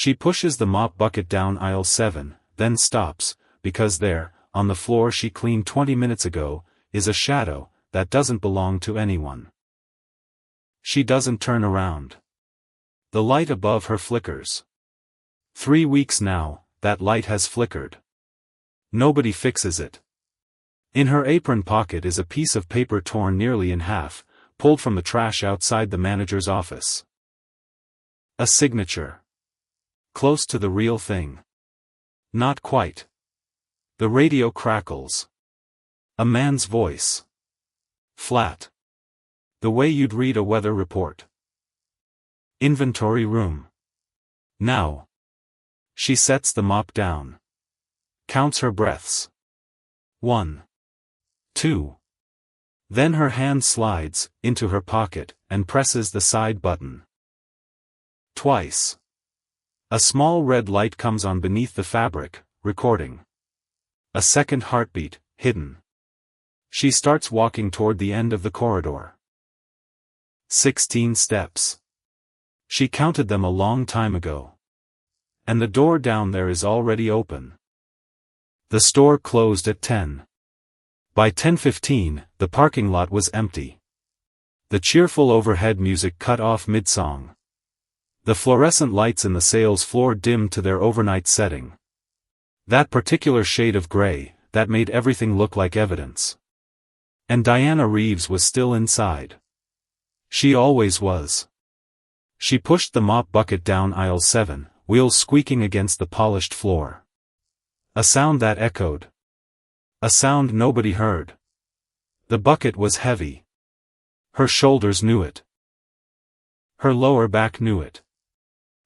She pushes the mop bucket down aisle 7, then stops, because there, on the floor she cleaned 20 minutes ago, is a shadow that doesn't belong to anyone. She doesn't turn around. The light above her flickers. 3 weeks now, that light has flickered. Nobody fixes it. In her apron pocket is a piece of paper torn nearly in half, pulled from the trash outside the manager's office. A signature. Close to the real thing. Not quite. The radio crackles. A man's voice. Flat. The way you'd read a weather report. Inventory room. Now. She sets the mop down. Counts her breaths. 1. 2. Then her hand slides into her pocket and presses the side button. Twice. A small red light comes on beneath the fabric, recording. A second heartbeat, hidden. She starts walking toward the end of the corridor. 16 steps. She counted them a long time ago. And the door down there is already open. The store closed at 10. By 10:15, the parking lot was empty. The cheerful overhead music cut off mid-song. The fluorescent lights in the sales floor dimmed to their overnight setting. That particular shade of gray, that made everything look like evidence. And Diana Reeves was still inside. She always was. She pushed the mop bucket down aisle 7, wheels squeaking against the polished floor. A sound that echoed. A sound nobody heard. The bucket was heavy. Her shoulders knew it. Her lower back knew it.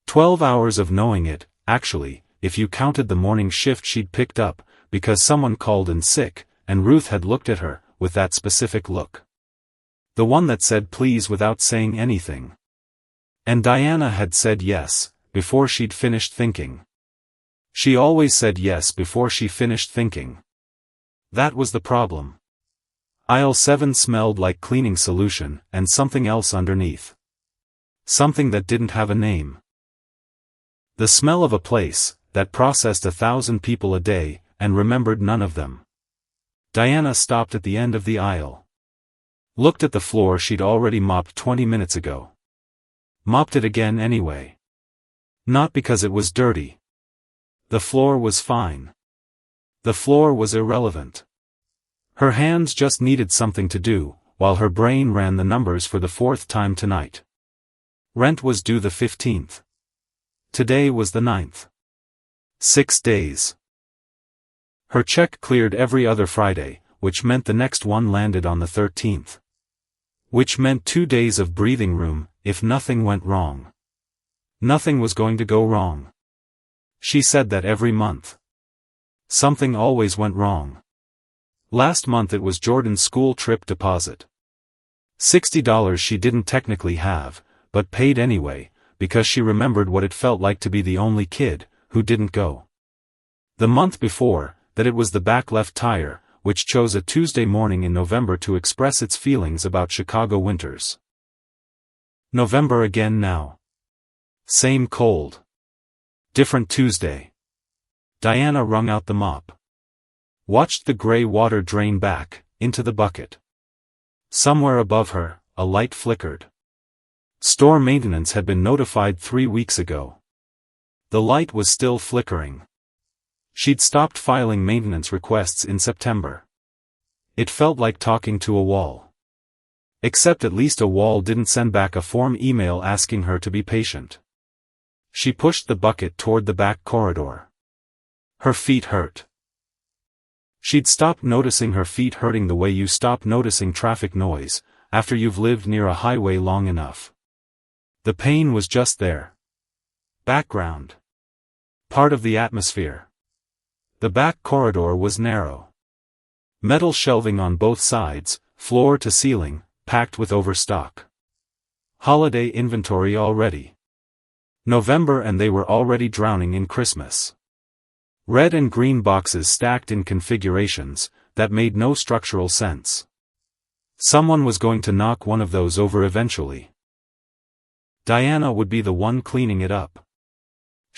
12 hours of knowing it, actually, if you counted the morning shift she'd picked up, because someone called in sick, and Ruth had looked at her, with that specific look. The one that said please without saying anything. And Diana had said yes, before she'd finished thinking. She always said yes before she finished thinking. That was the problem. Aisle 7 smelled like cleaning solution and something else underneath. Something that didn't have a name. The smell of a place that processed 1,000 people a day and remembered none of them. Diana stopped at the end of the aisle. Looked at the floor she'd already mopped 20 minutes ago. Mopped it again anyway. Not because it was dirty. The floor was fine. The floor was irrelevant. Her hands just needed something to do, while her brain ran the numbers for the 4th time tonight. Rent was due the 15th. Today was the 9th. 6 days. Her check cleared every other Friday, which meant the next one landed on the 13th. Which meant 2 days of breathing room, if nothing went wrong. Nothing was going to go wrong. She said that every month. Something always went wrong. Last month it was Jordan's school trip deposit. $60 she didn't technically have, but paid anyway, because she remembered what it felt like to be the only kid who didn't go. The month before, that it was the back left tire, which chose a Tuesday morning in November to express its feelings about Chicago winters. November again now. Same cold. Different Tuesday. Diana wrung out the mop. Watched the gray water drain back into the bucket. Somewhere above her, a light flickered. Store maintenance had been notified 3 weeks ago. The light was still flickering. She'd stopped filing maintenance requests in September. It felt like talking to a wall. Except at least a wall didn't send back a form email asking her to be patient. She pushed the bucket toward the back corridor. Her feet hurt. She'd stopped noticing her feet hurting the way you stop noticing traffic noise, after you've lived near a highway long enough. The pain was just there. Background. Part of the atmosphere. The back corridor was narrow. Metal shelving on both sides, floor to ceiling, packed with overstock. Holiday inventory already. November and they were already drowning in Christmas. Red and green boxes stacked in configurations that made no structural sense. Someone was going to knock one of those over eventually. Diana would be the one cleaning it up.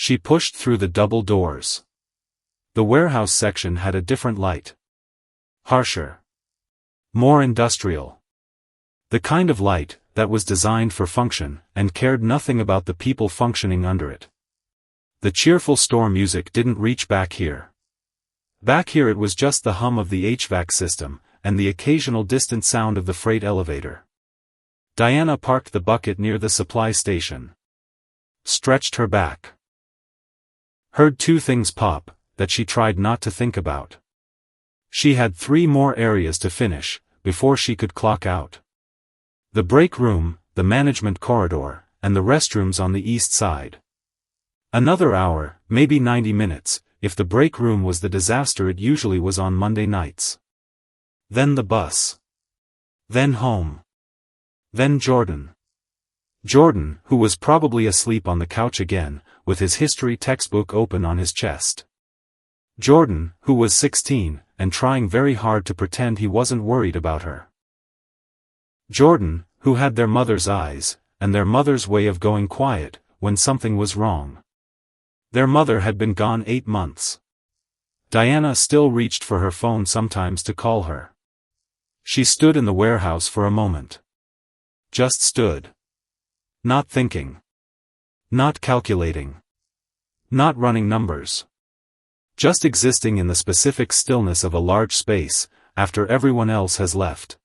She pushed through the double doors. The warehouse section had a different light. Harsher. More industrial. The kind of light that was designed for function and cared nothing about the people functioning under it. The cheerful store music didn't reach back here. Back here it was just the hum of the HVAC system and the occasional distant sound of the freight elevator. Diana parked the bucket near the supply station. Stretched her back. Heard two things pop that she tried not to think about. She had 3 more areas to finish before she could clock out. The break room, the management corridor, and the restrooms on the east side. Another hour, maybe 90 minutes, if the break room was the disaster it usually was on Monday nights. Then the bus. Then home. Then Jordan. Jordan, who was probably asleep on the couch again, with his history textbook open on his chest. Jordan, who was 16, and trying very hard to pretend he wasn't worried about her. Jordan, who had their mother's eyes, and their mother's way of going quiet when something was wrong. Their mother had been gone 8 months. Diana still reached for her phone sometimes to call her. She stood in the warehouse for a moment. Just stood. Not thinking. Not calculating. Not running numbers. Just existing in the specific stillness of a large space, after everyone else has left.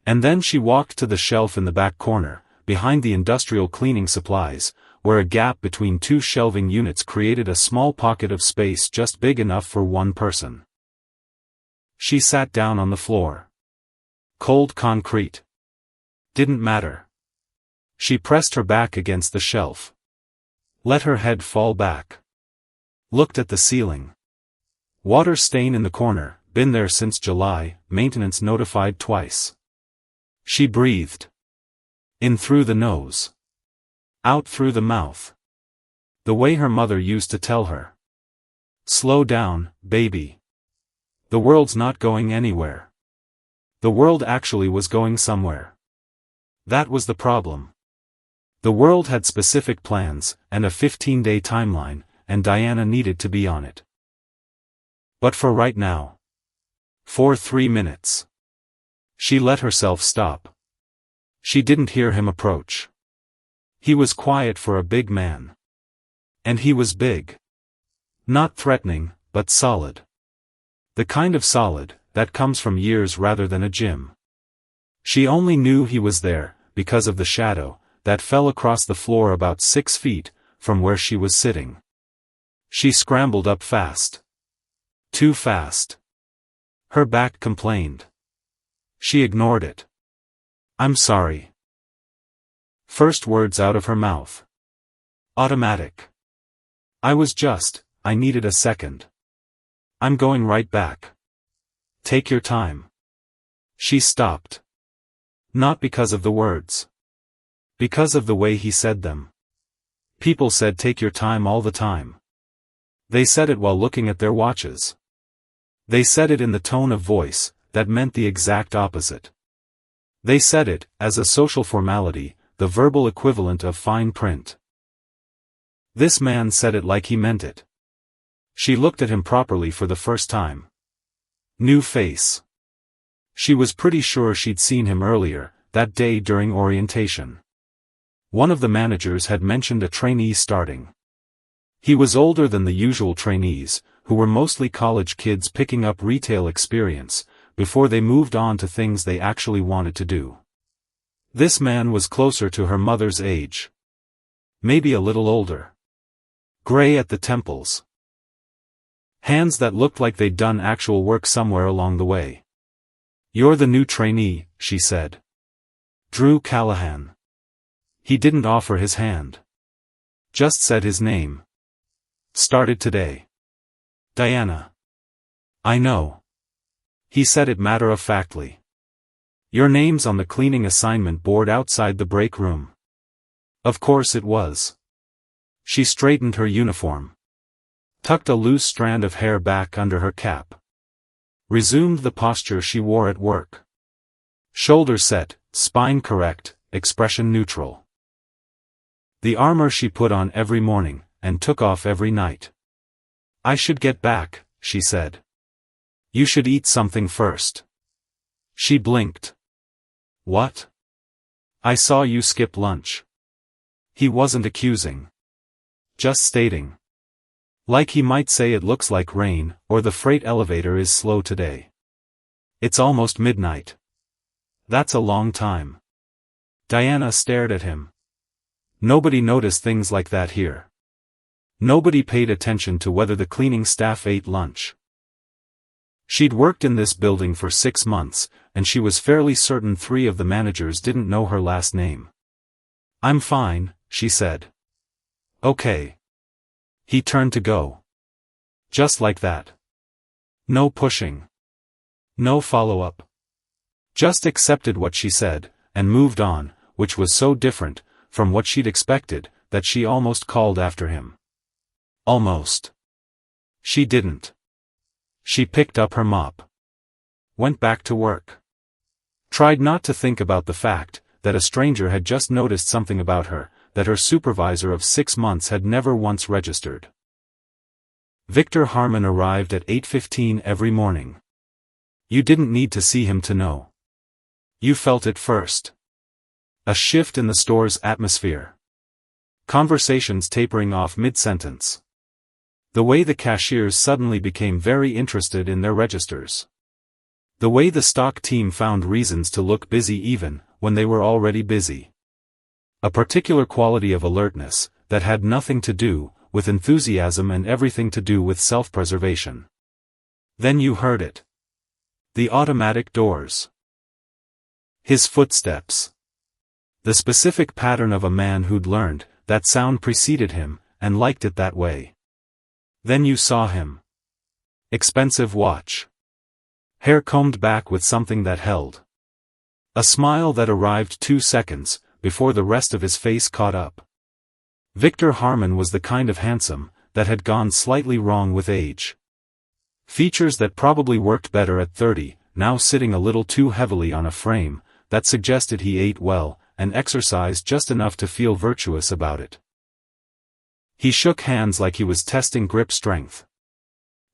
And then she walked to the shelf in the back corner, behind the industrial cleaning supplies, where a gap between 2 shelving units created a small pocket of space just big enough for one person. She sat down on the floor. Cold concrete. Didn't matter. She pressed her back against the shelf. Let her head fall back. Looked at the ceiling. Water stain in the corner, been there since July, maintenance notified twice. She breathed. In through the nose. Out through the mouth. The way her mother used to tell her. Slow down, baby. The world's not going anywhere. The world actually was going somewhere. That was the problem. The world had specific plans, and a 15-day timeline, and Diana needed to be on it. But for right now. For 3 minutes. She let herself stop. She didn't hear him approach. He was quiet for a big man. And he was big. Not threatening, but solid. The kind of solid that comes from years rather than a gym. She only knew he was there because of the shadow that fell across the floor about 6 feet from where she was sitting. She scrambled up fast. Too fast. Her back complained. She ignored it. I'm sorry. First words out of her mouth. Automatic. I needed a second. I'm going right back. Take your time. She stopped. Not because of the words. Because of the way he said them. People said take your time all the time. They said it while looking at their watches. They said it in the tone of voice that meant the exact opposite. They said it as a social formality, the verbal equivalent of fine print. This man said it like he meant it. She looked at him properly for the first time. New face. She was pretty sure she'd seen him earlier, that day during orientation. One of the managers had mentioned a trainee starting. He was older than the usual trainees, who were mostly college kids picking up retail experience, before they moved on to things they actually wanted to do. This man was closer to her mother's age. Maybe a little older. Gray at the temples. Hands that looked like they'd done actual work somewhere along the way. You're the new trainee, she said. Drew Callahan. He didn't offer his hand. Just said his name. Started today. Diana. I know. He said it matter-of-factly. Your name's on the cleaning assignment board outside the break room. Of course it was. She straightened her uniform. Tucked a loose strand of hair back under her cap. Resumed the posture she wore at work. Shoulders set, spine correct, expression neutral. The armor she put on every morning, and took off every night. "I should get back," she said. "You should eat something first." She blinked. "What?" "I saw you skip lunch." He wasn't accusing. Just stating. Like he might say it looks like rain, or the freight elevator is slow today. It's almost midnight. That's a long time. Diana stared at him. Nobody noticed things like that here. Nobody paid attention to whether the cleaning staff ate lunch. She'd worked in this building for 6 months, and she was fairly certain 3 of the managers didn't know her last name. "I'm fine," she said. "Okay." He turned to go. Just like that. No pushing. No follow-up. Just accepted what she said, and moved on, which was so different from what she'd expected, that she almost called after him. Almost. She didn't. She picked up her mop. Went back to work. Tried not to think about the fact that a stranger had just noticed something about her, that her supervisor of 6 months had never once registered. Victor Harmon arrived at 8:15 every morning. You didn't need to see him to know. You felt it first. A shift in the store's atmosphere. Conversations tapering off mid-sentence. The way the cashiers suddenly became very interested in their registers. The way the stock team found reasons to look busy even when they were already busy. A particular quality of alertness that had nothing to do with enthusiasm and everything to do with self-preservation. Then you heard it. The automatic doors. His footsteps. The specific pattern of a man who'd learned that sound preceded him and liked it that way. Then you saw him. Expensive watch. Hair combed back with something that held. A smile that arrived 2 seconds before the rest of his face caught up. Victor Harmon was the kind of handsome that had gone slightly wrong with age. Features that probably worked better at 30, now sitting a little too heavily on a frame that suggested he ate well and exercised just enough to feel virtuous about it. He shook hands like he was testing grip strength.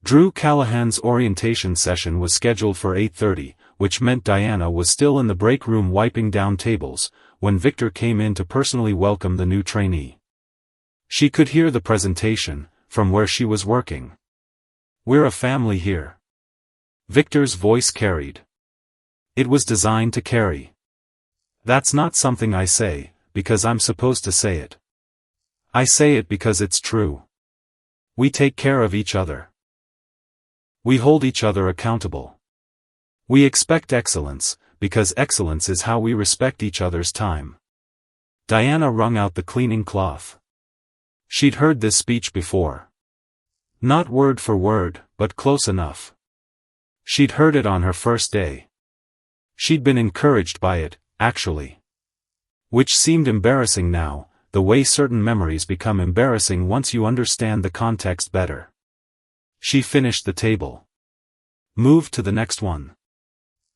Drew Callahan's orientation session was scheduled for 8:30, which meant Diana was still in the break room wiping down tables when Victor came in to personally welcome the new trainee. She could hear the presentation from where she was working. "We're a family here." Victor's voice carried. It was designed to carry. "That's not something I say because I'm supposed to say it. I say it because it's true. We take care of each other. We hold each other accountable. We expect excellence, because excellence is how we respect each other's time." Diana wrung out the cleaning cloth. She'd heard this speech before. Not word for word, but close enough. She'd heard it on her first day. She'd been encouraged by it, actually. Which seemed embarrassing now, the way certain memories become embarrassing once you understand the context better. She finished the table. Moved to the next one.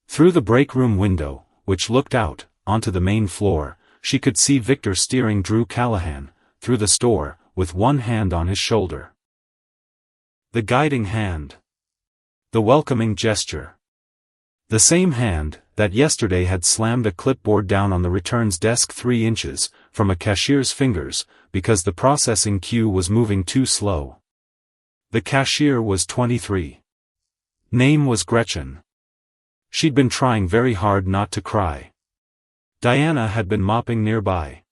Through the break room window, which looked out onto the main floor, she could see Victor steering Drew Callahan through the store with one hand on his shoulder. The guiding hand. The welcoming gesture. The same hand that yesterday had slammed a clipboard down on the returns desk 3 inches from a cashier's fingers because the processing queue was moving too slow. The cashier was 23. Name was Gretchen. She'd been trying very hard not to cry. Diana had been mopping nearby.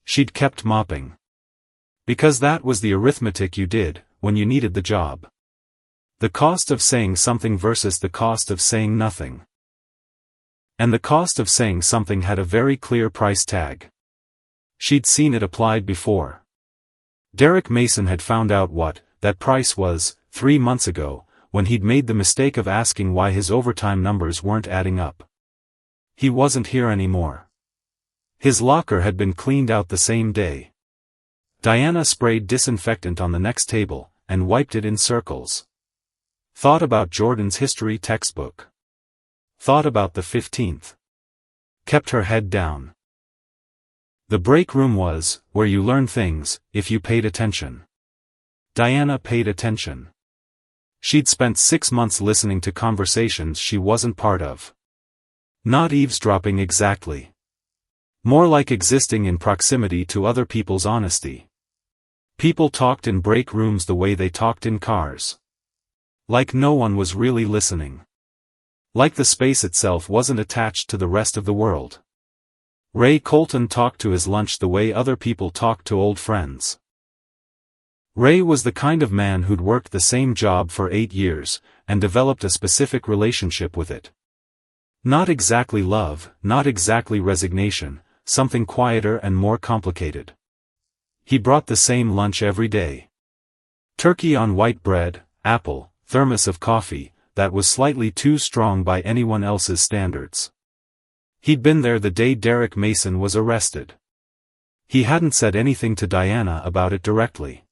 She'd kept mopping. Because that was the arithmetic you did when you needed the job. The cost of saying something versus the cost of saying nothing. And the cost of saying something had a very clear price tag. She'd seen it applied before. Derek Mason had found out what that price was 3 months ago, when he'd made the mistake of asking why his overtime numbers weren't adding up. He wasn't here anymore. His locker had been cleaned out the same day. Diana sprayed disinfectant on the next table and wiped it in circles. Thought about Jordan's history textbook. Thought about the 15th. Kept her head down. The break room was, where you learn things, if you paid attention. Diana paid attention. She'd spent 6 months listening to conversations she wasn't part of. Not eavesdropping exactly. More like existing in proximity to other people's honesty. People talked in break rooms the way they talked in cars. Like no one was really listening. Like the space itself wasn't attached to the rest of the world. Ray Colton talked to his lunch the way other people talked to old friends. Ray was the kind of man who'd worked the same job for 8 years, and developed a specific relationship with it. Not exactly love, not exactly resignation, something quieter and more complicated. He brought the same lunch every day. Turkey on white bread, apple, thermos of coffee, that was slightly too strong by anyone else's standards. He'd been there the day Derek Mason was arrested. He hadn't said anything to Diana about it directly.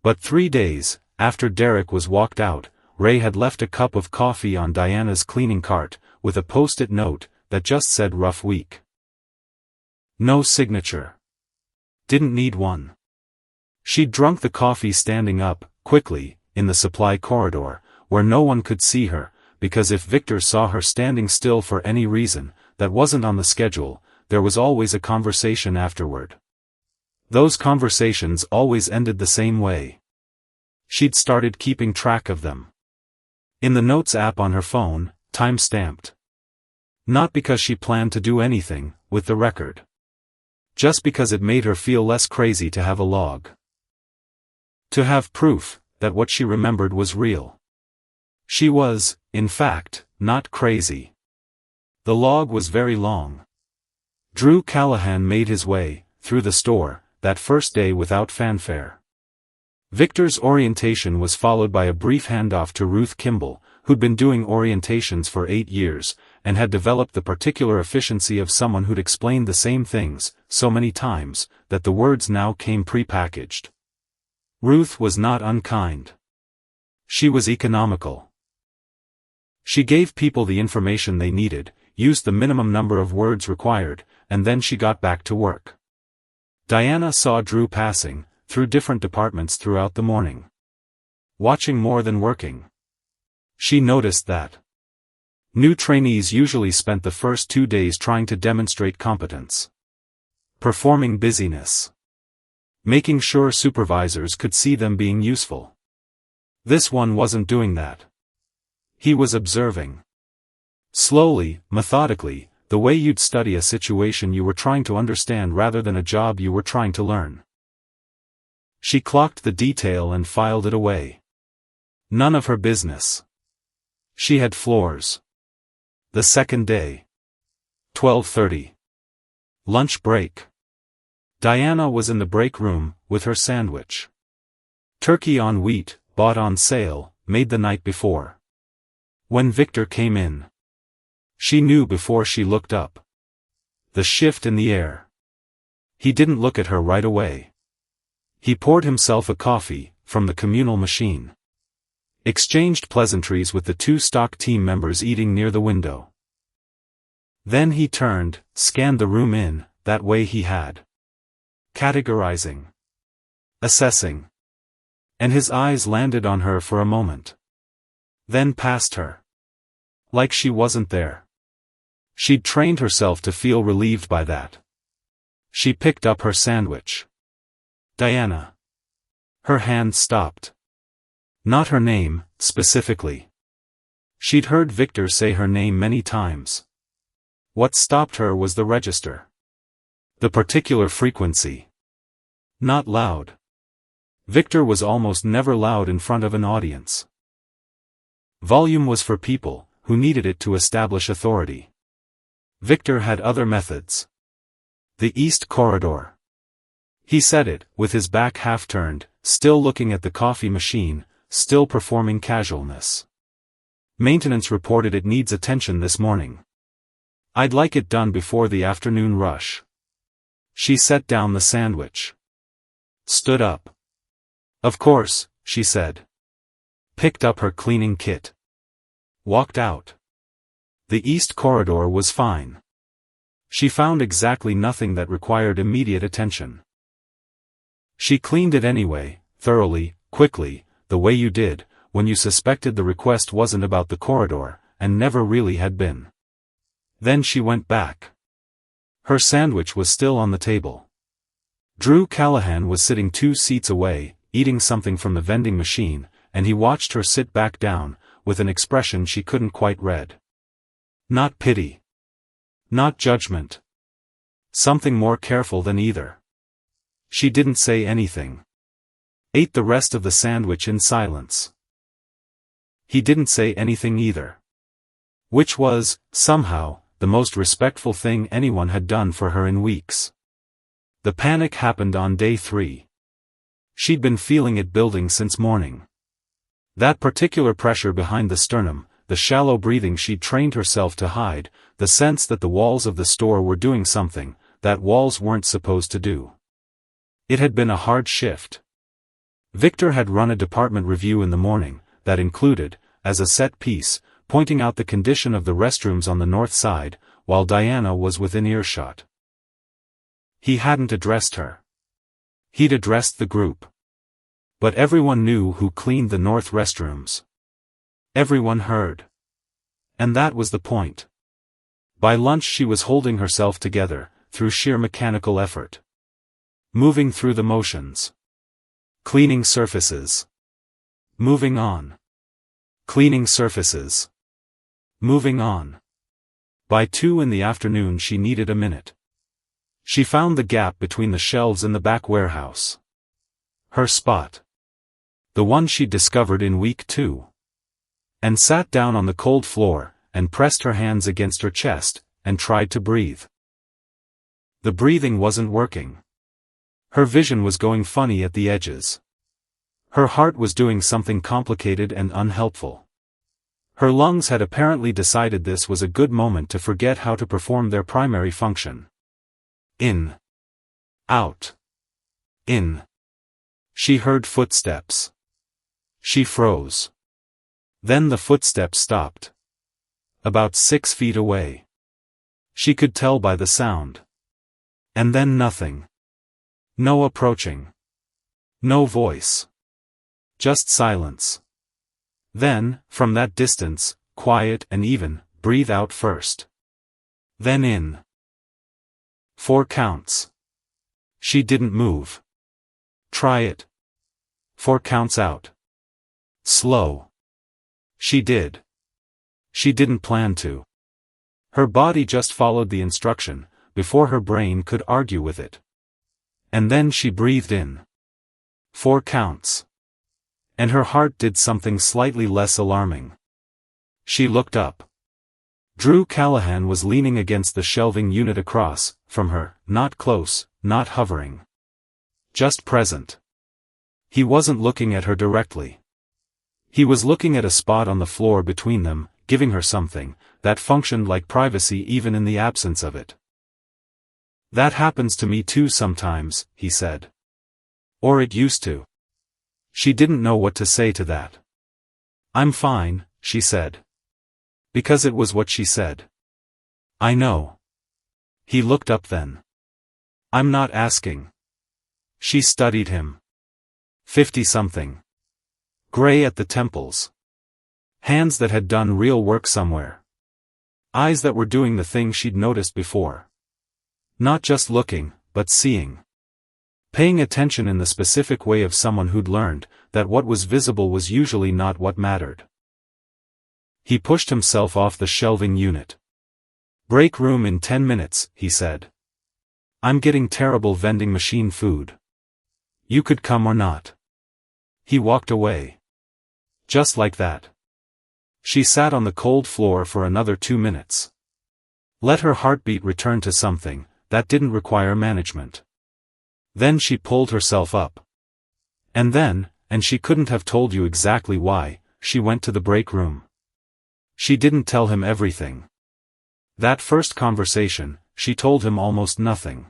But 3 days, after Derek was walked out, Ray had left a cup of coffee on Diana's cleaning cart, with a post-it note, that just said rough week. No signature. Didn't need one. She'd drunk the coffee standing up, quickly, in the supply corridor, where no one could see her, because if Victor saw her standing still for any reason, that wasn't on the schedule, there was always a conversation afterward. Those conversations always ended the same way. She'd started keeping track of them. In the Notes app on her phone, time-stamped. Not because she planned to do anything with the record. Just because it made her feel less crazy to have a log. To have proof that what she remembered was real. She was, in fact, not crazy. The log was very long. Drew Callahan made his way, through the store, that first day without fanfare. Victor's orientation was followed by a brief handoff to Ruth Kimball, who'd been doing orientations for 8 years, and had developed the particular efficiency of someone who'd explained the same things, so many times, that the words now came pre-packaged. Ruth was not unkind. She was economical. She gave people the information they needed, used the minimum number of words required, and then she got back to work. Diana saw Drew passing, through different departments throughout the morning. Watching more than working. She noticed that new trainees usually spent the first 2 days trying to demonstrate competence. Performing busyness. Making sure supervisors could see them being useful. This one wasn't doing that. He was observing. Slowly, methodically, the way you'd study a situation you were trying to understand rather than a job you were trying to learn. She clocked the detail and filed it away. None of her business. She had floors. The second day. 12:30. Lunch break. Diana was in the break room, with her sandwich. Turkey on wheat, bought on sale, made the night before. When Victor came in. She knew before she looked up. The shift in the air. He didn't look at her right away. He poured himself a coffee, from the communal machine. Exchanged pleasantries with the 2 stock team members eating near the window. Then he turned, scanned the room in, that way he had. Categorizing. Assessing. And his eyes landed on her for a moment. Then past her. Like she wasn't there. She'd trained herself to feel relieved by that. She picked up her sandwich. Diana. Her hand stopped. Not her name, specifically. She'd heard Victor say her name many times. What stopped her was the register. The particular frequency. Not loud. Victor was almost never loud in front of an audience. Volume was for people who needed it to establish authority. Victor had other methods. The East Corridor. He said it, with his back half-turned, still looking at the coffee machine, still performing casualness. Maintenance reported it needs attention this morning. I'd like it done before the afternoon rush. She set down the sandwich. Stood up. Of course, she said. Picked up her cleaning kit. Walked out. The East Corridor was fine. She found exactly nothing that required immediate attention. She cleaned it anyway, thoroughly, quickly, the way you did, when you suspected the request wasn't about the corridor, and never really had been. Then she went back. Her sandwich was still on the table. Drew Callahan was sitting 2 seats away, eating something from the vending machine, and he watched her sit back down, with an expression she couldn't quite read. Not pity. Not judgment. Something more careful than either. She didn't say anything. Ate the rest of the sandwich in silence. He didn't say anything either. Which was, somehow, the most respectful thing anyone had done for her in weeks. The panic happened on day 3. She'd been feeling it building since morning. That particular pressure behind the sternum, the shallow breathing she'd trained herself to hide, the sense that the walls of the store were doing something that walls weren't supposed to do. It had been a hard shift. Victor had run a department review in the morning, that included, as a set piece, pointing out the condition of the restrooms on the north side, while Diana was within earshot. He hadn't addressed her. He'd addressed the group. But everyone knew who cleaned the north restrooms. Everyone heard. And that was the point. By lunch she was holding herself together, through sheer mechanical effort. Moving through the motions. Cleaning surfaces. Moving on. Cleaning surfaces. Moving on. By 2 in the afternoon she needed a minute. She found the gap between the shelves in the back warehouse. Her spot. The one she'd discovered in week 2. And sat down on the cold floor, and pressed her hands against her chest, and tried to breathe. The breathing wasn't working. Her vision was going funny at the edges. Her heart was doing something complicated and unhelpful. Her lungs had apparently decided this was a good moment to forget how to perform their primary function. In. Out. In. She heard footsteps. She froze. Then the footsteps stopped. About 6 feet away. She could tell by the sound. And then nothing. No approaching. No voice. Just silence. Then, from that distance, quiet and even, breathe out first. Then in. 4 counts. She didn't move. Try it. 4 counts out. Slow. She did. She didn't plan to. Her body just followed the instruction, before her brain could argue with it. And then she breathed in. 4 counts. And her heart did something slightly less alarming. She looked up. Drew Callahan was leaning against the shelving unit across from her, not close, not hovering. Just present. He wasn't looking at her directly. He was looking at a spot on the floor between them, giving her something that functioned like privacy even in the absence of it. That happens to me too sometimes, he said. Or it used to. She didn't know what to say to that. I'm fine, she said. Because it was what she said. I know. He looked up then. I'm not asking. She studied him. 50-something. Gray at the temples. Hands that had done real work somewhere. Eyes that were doing the thing she'd noticed before. Not just looking, but seeing. Paying attention in the specific way of someone who'd learned that what was visible was usually not what mattered. He pushed himself off the shelving unit. Break room in 10 minutes, he said. I'm getting terrible vending machine food. You could come or not. He walked away. Just like that. She sat on the cold floor for another 2 minutes. Let her heartbeat return to something that didn't require management. Then she pulled herself up. And she couldn't have told you exactly why, she went to the break room. She didn't tell him everything. That first conversation, she told him almost nothing.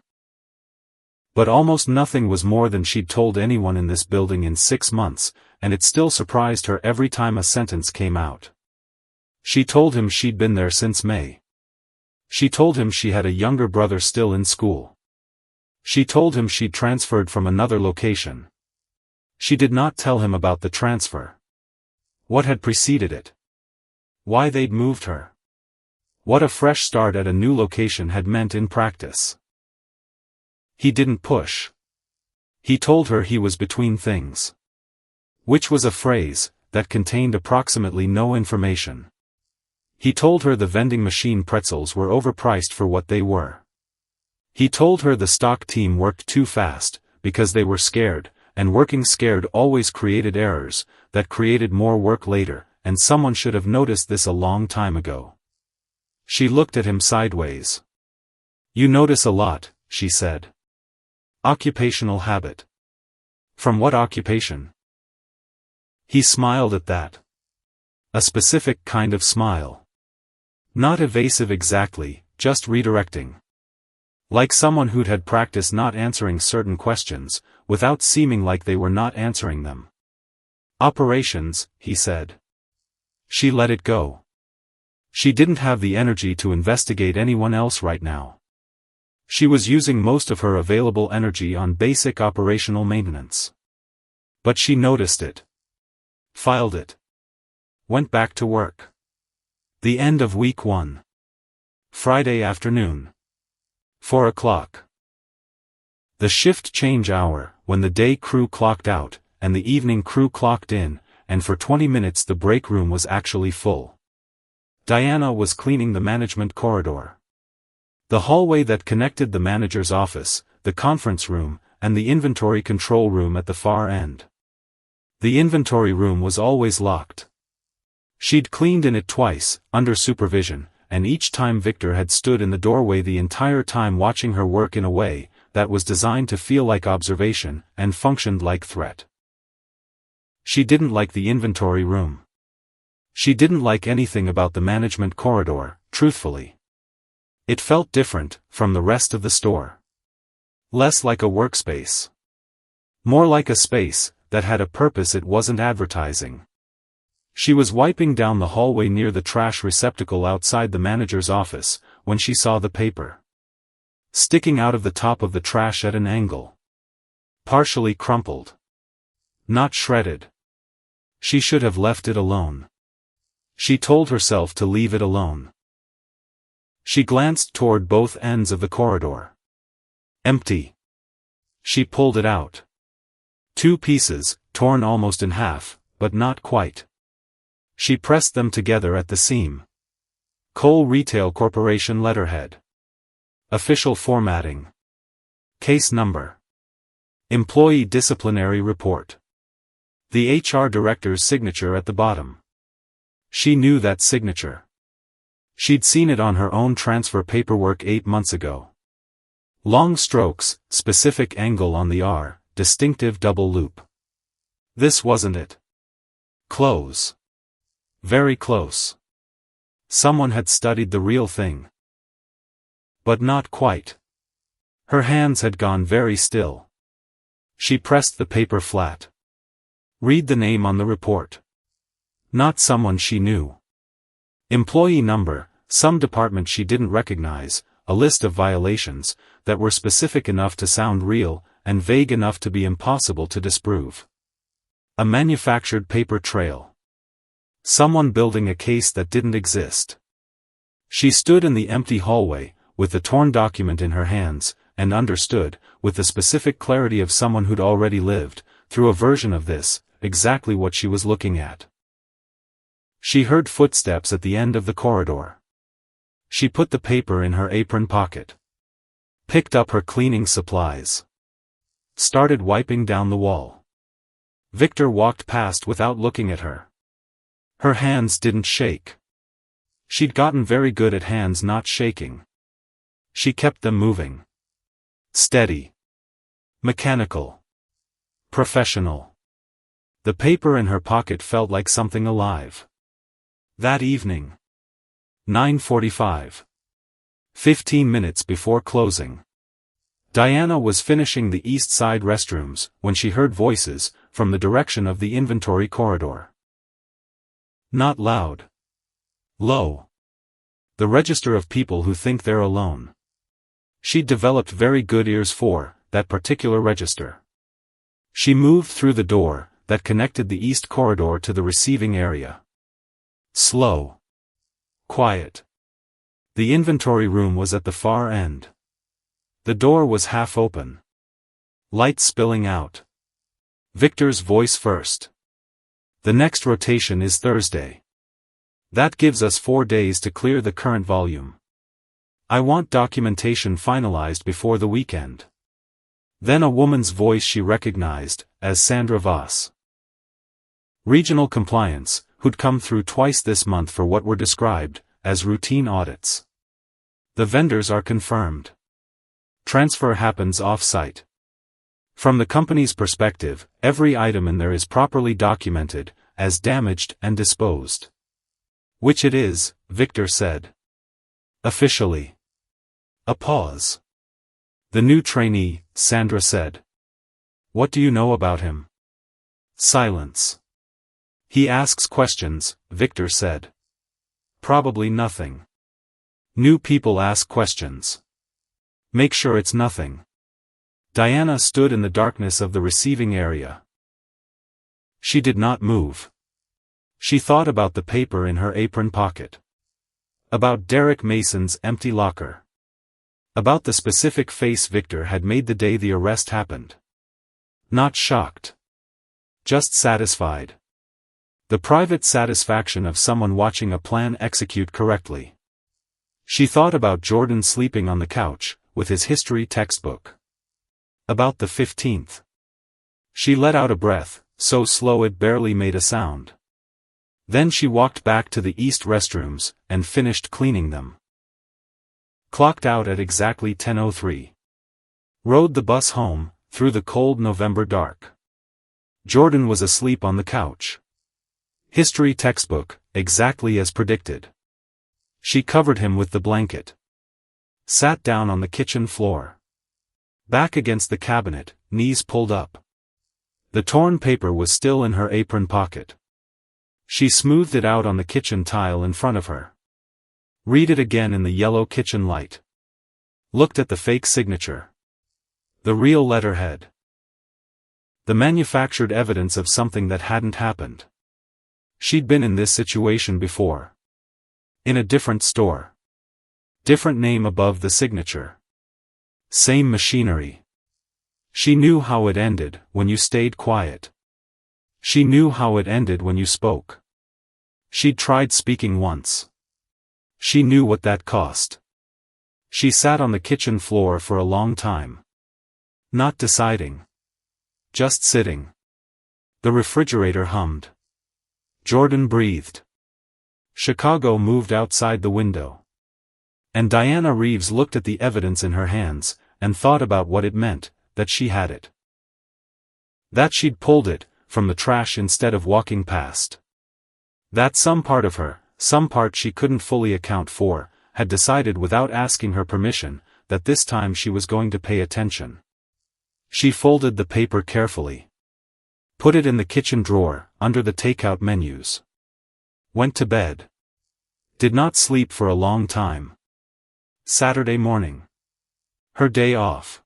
But almost nothing was more than she'd told anyone in this building in 6 months, and it still surprised her every time a sentence came out. She told him she'd been there since May. She told him she had a younger brother still in school. She told him she'd transferred from another location. She did not tell him about the transfer. What had preceded it? Why they'd moved her? What a fresh start at a new location had meant in practice. He didn't push. He told her he was between things. Which was a phrase that contained approximately no information. He told her the vending machine pretzels were overpriced for what they were. He told her the stock team worked too fast, because they were scared, and working scared always created errors, that created more work later, and someone should have noticed this a long time ago. She looked at him sideways. You notice a lot, she said. Occupational habit. From what occupation? He smiled at that. A specific kind of smile. Not evasive exactly, just redirecting. Like someone who'd had practice not answering certain questions, without seeming like they were not answering them. Operations, he said. She let it go. She didn't have the energy to investigate anyone else right now. She was using most of her available energy on basic operational maintenance. But she noticed it. Filed it. Went back to work. The end of week 1. Friday afternoon. 4 o'clock. The shift change hour, when the day crew clocked out, and the evening crew clocked in, and for 20 minutes the break room was actually full. Diana was cleaning the management corridor. The hallway that connected the manager's office, the conference room, and the inventory control room at the far end. The inventory room was always locked. She'd cleaned in it twice, under supervision, and each time Victor had stood in the doorway the entire time watching her work in a way that was designed to feel like observation and functioned like threat. She didn't like the inventory room. She didn't like anything about the management corridor, truthfully. It felt different from the rest of the store. Less like a workspace. More like a space that had a purpose it wasn't advertising. She was wiping down the hallway near the trash receptacle outside the manager's office, when she saw the paper. Sticking out of the top of the trash at an angle. Partially crumpled. Not shredded. She should have left it alone. She told herself to leave it alone. She glanced toward both ends of the corridor. Empty. She pulled it out. 2 pieces, torn almost in half, but not quite. She pressed them together at the seam. Cole Retail Corporation letterhead. Official formatting. Case number. Employee disciplinary report. The HR director's signature at the bottom. She knew that signature. She'd seen it on her own transfer paperwork 8 months ago. Long strokes, specific angle on the R, distinctive double loop. This wasn't it. Close. Very close. Someone had studied the real thing. But not quite. Her hands had gone very still. She pressed the paper flat. Read the name on the report. Not someone she knew. Employee number, some department she didn't recognize, a list of violations that were specific enough to sound real and vague enough to be impossible to disprove. A manufactured paper trail. Someone building a case that didn't exist. She stood in the empty hallway, with the torn document in her hands, and understood, with the specific clarity of someone who'd already lived, through a version of this, exactly what she was looking at. She heard footsteps at the end of the corridor. She put the paper in her apron pocket. Picked up her cleaning supplies. Started wiping down the wall. Victor walked past without looking at her. Her hands didn't shake. She'd gotten very good at hands not shaking. She kept them moving. Steady. Mechanical. Professional. The paper in her pocket felt like something alive. That evening. 9:45. 15 minutes before closing. Diana was finishing the east side restrooms when she heard voices from the direction of the inventory corridor. Not loud. Low. the register of people who think they're alone. She'd developed very good ears for that particular register. She moved through the door that connected the east corridor to the receiving area. Slow. Quiet. The inventory room was at the far end. The door was half open. Light spilling out. Victor's voice first. The next rotation is Thursday. That gives us 4 days to clear the current volume. I want documentation finalized before the weekend. Then a woman's voice she recognized as Sandra Voss. Regional compliance, who'd come through twice this month for what were described as routine audits. The vendors are confirmed. Transfer happens off-site. From the company's perspective, every item in there is properly documented as damaged and disposed. Which it is, Victor said. Officially. A pause. The new trainee, Sandra said. What do you know about him? Silence. He asks questions, Victor said. Probably nothing. New people ask questions. Make sure it's nothing. Diana stood in the darkness of the receiving area. She did not move. She thought about the paper in her apron pocket. About Derek Mason's empty locker. About the specific face Victor had made the day the arrest happened. Not shocked. Just satisfied. The private satisfaction of someone watching a plan execute correctly. She thought about Jordan sleeping on the couch, with his history textbook. About the 15th. She let out a breath, so slow it barely made a sound. Then she walked back to the east restrooms, and finished cleaning them. Clocked out at exactly 10:03. Rode the bus home, through the cold November dark. Jordan was asleep on the couch. History textbook, exactly as predicted. She covered him with the blanket. Sat down on the kitchen floor. Back against the cabinet, knees pulled up. The torn paper was still in her apron pocket. She smoothed it out on the kitchen tile in front of her. Read it again in the yellow kitchen light. Looked at the fake signature. The real letterhead. The manufactured evidence of something that hadn't happened. She'd been in this situation before. In a different store. Different name above the signature. Same machinery. She knew how it ended when you stayed quiet. She knew how it ended when you spoke. She'd tried speaking once. She knew what that cost. She sat on the kitchen floor for a long time. Not deciding. Just sitting. The refrigerator hummed. Jordan breathed. Chicago moved outside the window. And Diana Reeves looked at the evidence in her hands, and thought about what it meant, that she had it. That she'd pulled it, from the trash instead of walking past. That some part of her, some part she couldn't fully account for, had decided without asking her permission, that this time she was going to pay attention. She folded the paper carefully. Put it in the kitchen drawer, under the takeout menus. Went to bed. Did not sleep for a long time. Saturday morning. Her day off.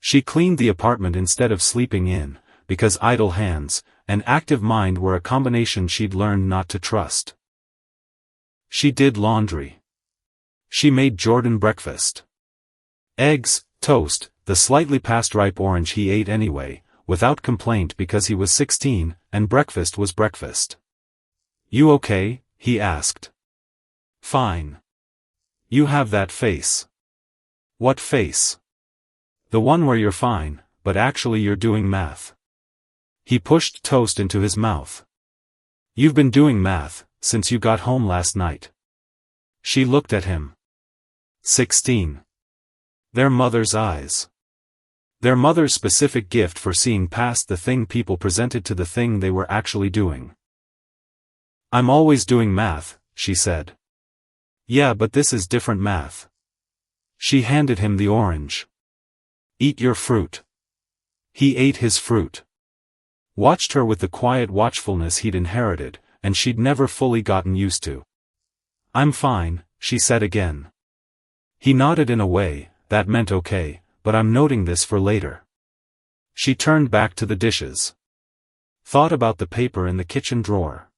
She cleaned the apartment instead of sleeping in, because idle hands, and active mind were a combination she'd learned not to trust. She did laundry. She made Jordan breakfast. Eggs, toast, the slightly past ripe orange he ate anyway, without complaint because he was 16, and breakfast was breakfast. You okay? He asked. Fine. You have that face. What face? The one where you're fine, but actually you're doing math. He pushed toast into his mouth. You've been doing math, since you got home last night. She looked at him. 16. Their mother's eyes. Their mother's specific gift for seeing past the thing people presented to the thing they were actually doing. I'm always doing math, she said. Yeah, but this is different math. She handed him the orange. Eat your fruit. He ate his fruit. Watched her with the quiet watchfulness he'd inherited, and she'd never fully gotten used to. I'm fine, she said again. He nodded in a way that meant okay, but I'm noting this for later. She turned back to the dishes. Thought about the paper in the kitchen drawer.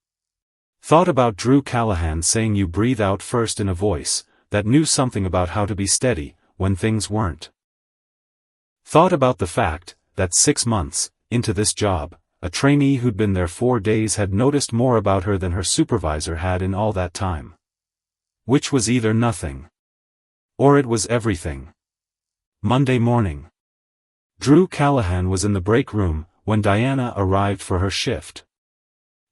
Thought about Drew Callahan saying you breathe out first in a voice that knew something about how to be steady when things weren't. Thought about the fact that 6 months into this job, a trainee who'd been there 4 days had noticed more about her than her supervisor had in all that time. Which was either nothing. Or it was everything. Monday morning. Drew Callahan was in the break room when Diana arrived for her shift.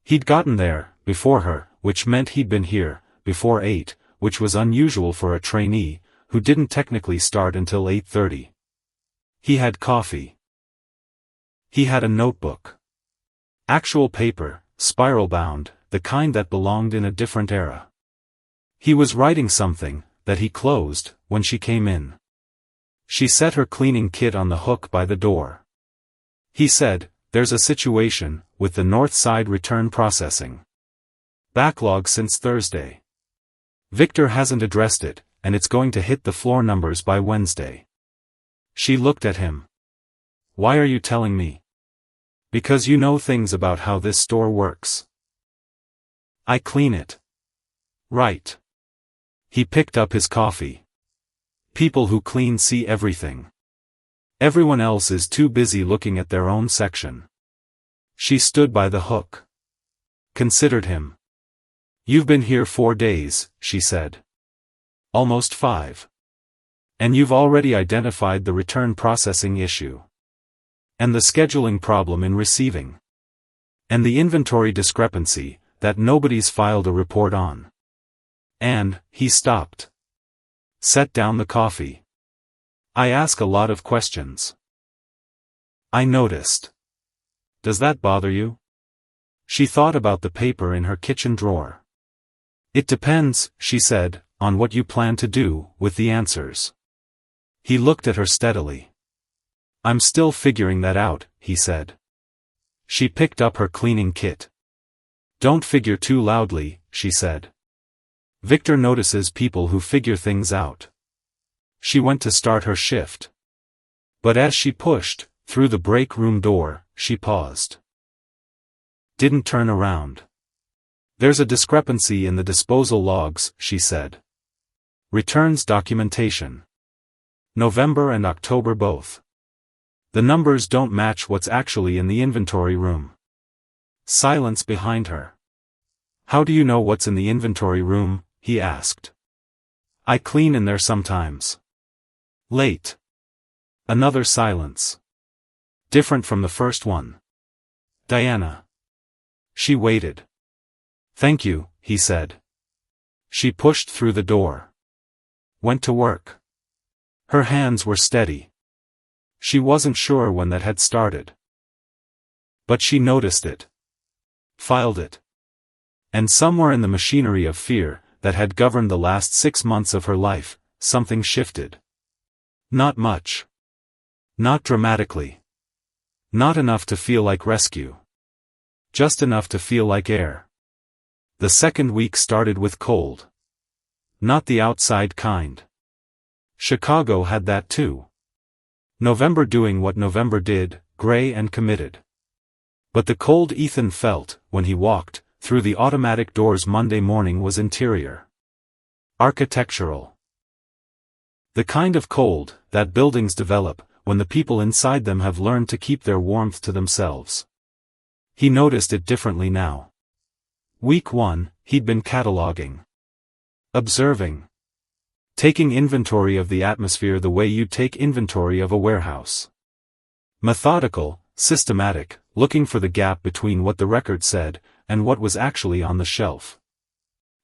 He'd gotten there before her, which meant he'd been here before 8, which was unusual for a trainee who didn't technically start until 8:30. He had coffee. He had a notebook. Actual paper, spiral-bound, the kind that belonged in a different era. He was writing something that he closed when she came in. She set her cleaning kit on the hook by the door. He said, "There's a situation with the North Side return processing. Backlog since Thursday. Victor hasn't addressed it, and it's going to hit the floor numbers by Wednesday." She looked at him. "Why are you telling me?" "Because you know things about how this store works." "I clean it." "Right." He picked up his coffee. "People who clean see everything. Everyone else is too busy looking at their own section." She stood by the hook. Considered him. "You've been here 4 days, she said. "Almost 5. And you've already identified the return processing issue. And the scheduling problem in receiving. And the inventory discrepancy that nobody's filed a report on. And," he stopped. Set down the coffee. "I ask a lot of questions. I noticed. Does that bother you?" She thought about the paper in her kitchen drawer. "It depends," she said, "on what you plan to do with the answers." He looked at her steadily. "I'm still figuring that out," he said. She picked up her cleaning kit. "Don't figure too loudly," she said. "Victor notices people who figure things out." She went to start her shift. But as she pushed through the break room door, she paused. Didn't turn around. "There's a discrepancy in the disposal logs," she said. "Returns documentation. November and October both. The numbers don't match what's actually in the inventory room." Silence behind her. "How do you know what's in the inventory room?" he asked. "I clean in there sometimes." Late. Another silence. Different from the first one. "Diana." She waited. "Thank you," he said. She pushed through the door. Went to work. Her hands were steady. She wasn't sure when that had started. But she noticed it. Filed it. And somewhere in the machinery of fear that had governed the last 6 months of her life, something shifted. Not much. Not dramatically. Not enough to feel like rescue. Just enough to feel like air. The second week started with cold. Not the outside kind. Chicago had that too. November doing what November did, gray and committed. But the cold Ethan felt when he walked through the automatic doors Monday morning was interior. Architectural. The kind of cold that buildings develop when the people inside them have learned to keep their warmth to themselves. He noticed it differently now. Week 1, he'd been cataloging. Observing. Taking inventory of the atmosphere the way you'd take inventory of a warehouse. Methodical, systematic, looking for the gap between what the record said and what was actually on the shelf.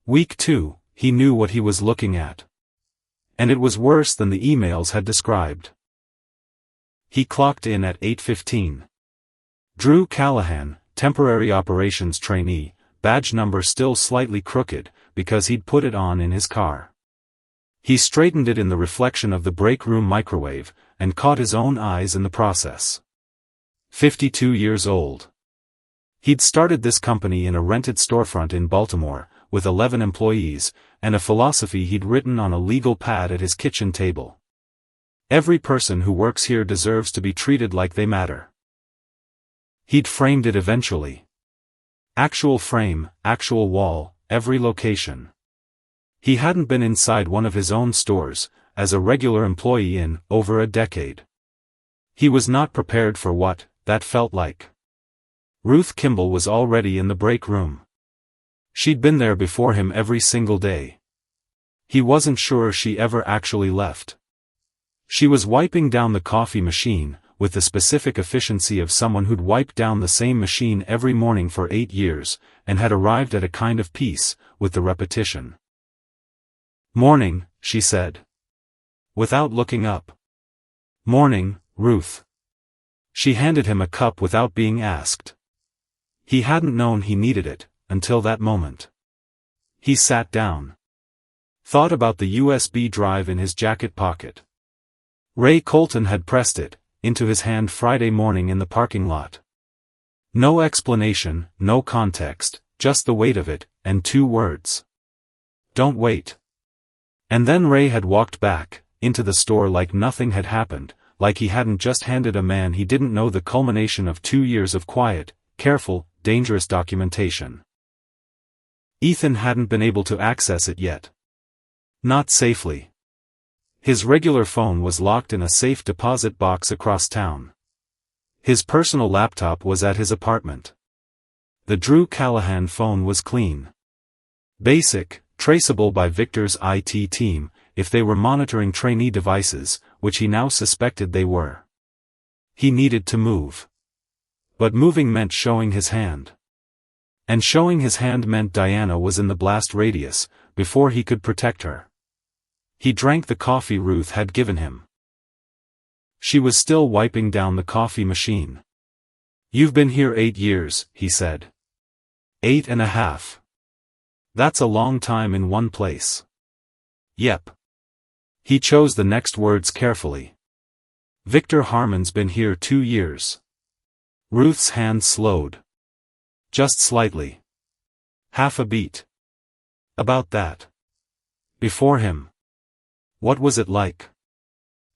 Week 2, he knew what he was looking at. And it was worse than the emails had described. He clocked in at 8:15. Drew Callahan, temporary operations trainee, badge number still slightly crooked, because he'd put it on in his car. He straightened it in the reflection of the break room microwave, and caught his own eyes in the process. 52 years old. He'd started this company in a rented storefront in Baltimore, with 11 employees, and a philosophy he'd written on a legal pad at his kitchen table. Every person who works here deserves to be treated like they matter. He'd framed it eventually. Actual frame, actual wall, every location. He hadn't been inside one of his own stores, as a regular employee in over a decade. He was not prepared for what that felt like. Ruth Kimball was already in the break room. She'd been there before him every single day. He wasn't sure she ever actually left. She was wiping down the coffee machine, with the specific efficiency of someone who'd wiped down the same machine every morning for 8 years, and had arrived at a kind of peace with the repetition. "Morning," she said. Without looking up. "Morning, Ruth." She handed him a cup without being asked. He hadn't known he needed it, until that moment. He sat down. Thought about the USB drive in his jacket pocket. Ray Colton had pressed it into his hand Friday morning in the parking lot. No explanation, no context, just the weight of it, and 2 words. "Don't wait." And then Ray had walked back into the store like nothing had happened, like he hadn't just handed a man he didn't know the culmination of 2 years of quiet, careful, dangerous documentation. Ethan hadn't been able to access it yet. Not safely. His regular phone was locked in a safe deposit box across town. His personal laptop was at his apartment. The Drew Callahan phone was clean. Basic, traceable by Victor's IT team, if they were monitoring trainee devices, which he now suspected they were. He needed to move. But moving meant showing his hand. And showing his hand meant Diana was in the blast radius, before he could protect her. He drank the coffee Ruth had given him. She was still wiping down the coffee machine. "You've been here 8 years, he said. 8.5. That's a long time in one place." "Yep." He chose the next words carefully. "Victor Harmon's been here 2 years. Ruth's hand slowed. Just slightly. Half a beat. About that. Before him. What was it like?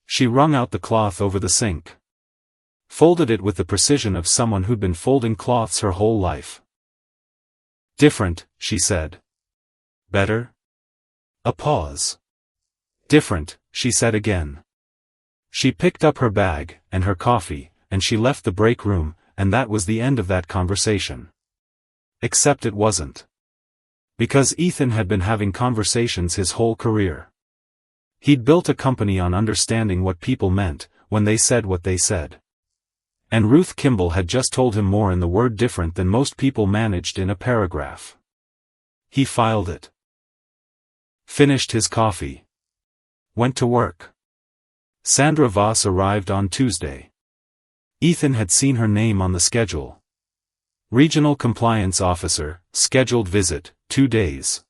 She wrung out the cloth over the sink. Folded it with the precision of someone who'd been folding cloths her whole life. "Different," she said. "Better?" A pause. "Different," she said again. She picked up her bag, and her coffee, and she left the break room, and that was the end of that conversation. Except it wasn't. Because Ethan had been having conversations his whole career. He'd built a company on understanding what people meant, when they said what they said. And Ruth Kimball had just told him more in the word different than most people managed in a paragraph. He filed it. Finished his coffee. Went to work. Sandra Voss arrived on Tuesday. Ethan had seen her name on the schedule. Regional Compliance Officer, scheduled visit, 2 days.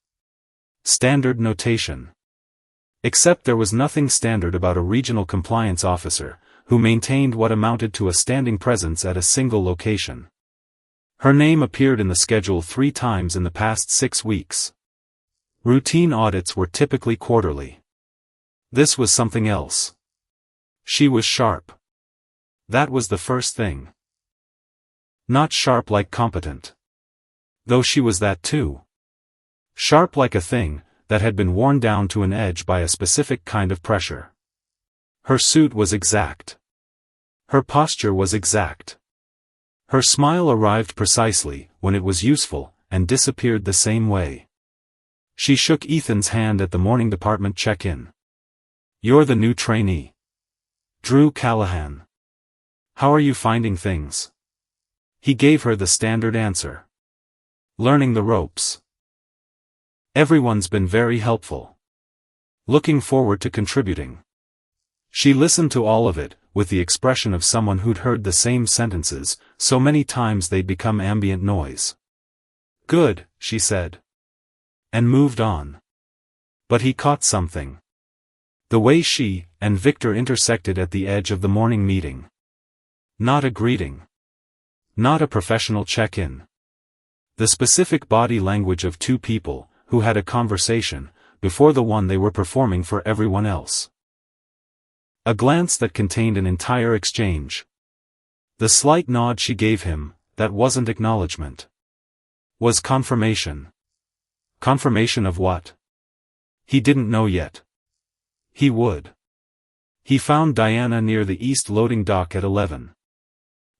Standard notation. Except there was nothing standard about a regional compliance officer, who maintained what amounted to a standing presence at a single location. Her name appeared in the schedule 3 times in the past 6 weeks. Routine audits were typically quarterly. This was something else. She was sharp. That was the first thing. Not sharp like competent. Though she was that too. Sharp like a thing that had been worn down to an edge by a specific kind of pressure. Her suit was exact. Her posture was exact. Her smile arrived precisely when it was useful, and disappeared the same way. She shook Ethan's hand at the morning department check-in. "You're the new trainee. Drew Callahan. How are you finding things?" He gave her the standard answer. "Learning the ropes. Everyone's been very helpful. Looking forward to contributing." She listened to all of it, with the expression of someone who'd heard the same sentences, so many times they'd become ambient noise. "Good," she said. And moved on. But he caught something. The way she and Victor intersected at the edge of the morning meeting. Not a greeting. Not a professional check-in. The specific body language of 2 people, who had a conversation, before the one they were performing for everyone else. A glance that contained an entire exchange. The slight nod she gave him, that wasn't acknowledgement, was confirmation. Confirmation of what? He didn't know yet. He would. He found Diana near the east loading dock at 11.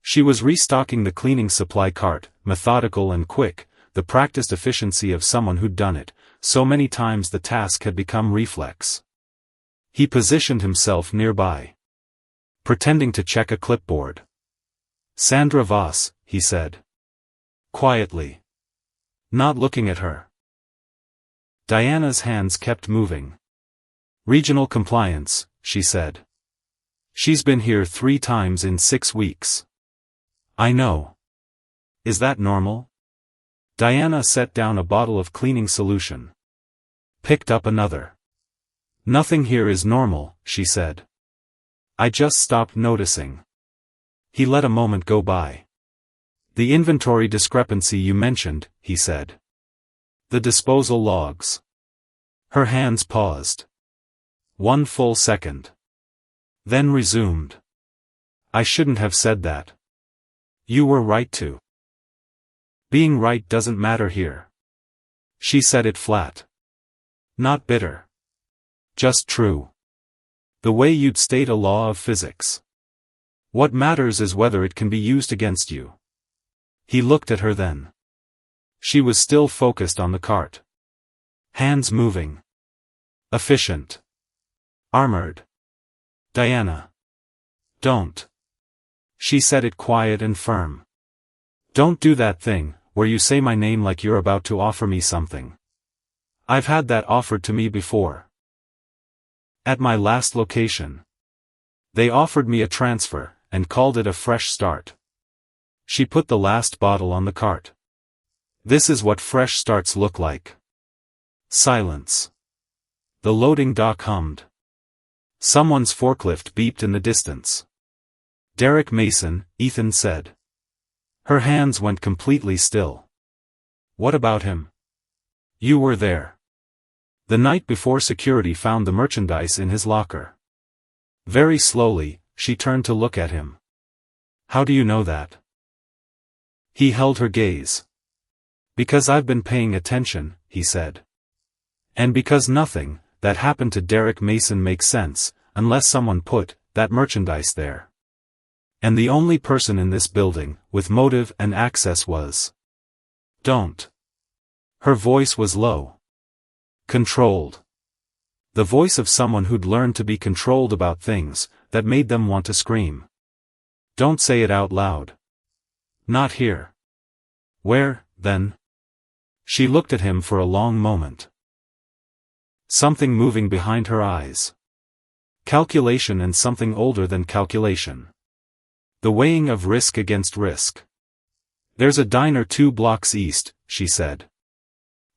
She was restocking the cleaning supply cart, methodical and quick, the practiced efficiency of someone who'd done it so many times the task had become reflex. He positioned himself nearby, pretending to check a clipboard. "Sandra Voss," he said. Quietly. Not looking at her. Diana's hands kept moving. "Regional compliance," she said. "She's been here 3 times in 6 weeks. I know. Is that normal?" Diana set down a bottle of cleaning solution. Picked up another. "Nothing here is normal," she said. "I just stopped noticing." He let a moment go by. "The inventory discrepancy you mentioned," he said. "The disposal logs." Her hands paused. 1 full second. Then resumed. "I shouldn't have said that. You were right to. Being right doesn't matter here." She said it flat. Not bitter. Just true. The way you'd state a law of physics. What matters is whether it can be used against you. He looked at her then. She was still focused on the cart. Hands moving. Efficient. Armored. "Diana. Don't." She said it quiet and firm. "Don't do that thing, where you say my name like you're about to offer me something. I've had that offered to me before. At my last location. They offered me a transfer, and called it a fresh start." She put the last bottle on the cart. "This is what fresh starts look like." Silence. The loading dock hummed. Someone's forklift beeped in the distance. "Derek Mason," Ethan said. Her hands went completely still. "What about him?" "You were there. The night before security found the merchandise in his locker." Very slowly, she turned to look at him. "How do you know that?" He held her gaze. "Because I've been paying attention," he said. "And because nothing that happened to Derek Mason makes sense, unless someone put that merchandise there. And the only person in this building with motive and access was. Don't." Her voice was low. Controlled. The voice of someone who'd learned to be controlled about things that made them want to scream. "Don't say it out loud." "Not here." "Where, then?" She looked at him for a long moment. Something moving behind her eyes. Calculation and something older than calculation. The weighing of risk against risk. "There's a diner 2 blocks east," she said.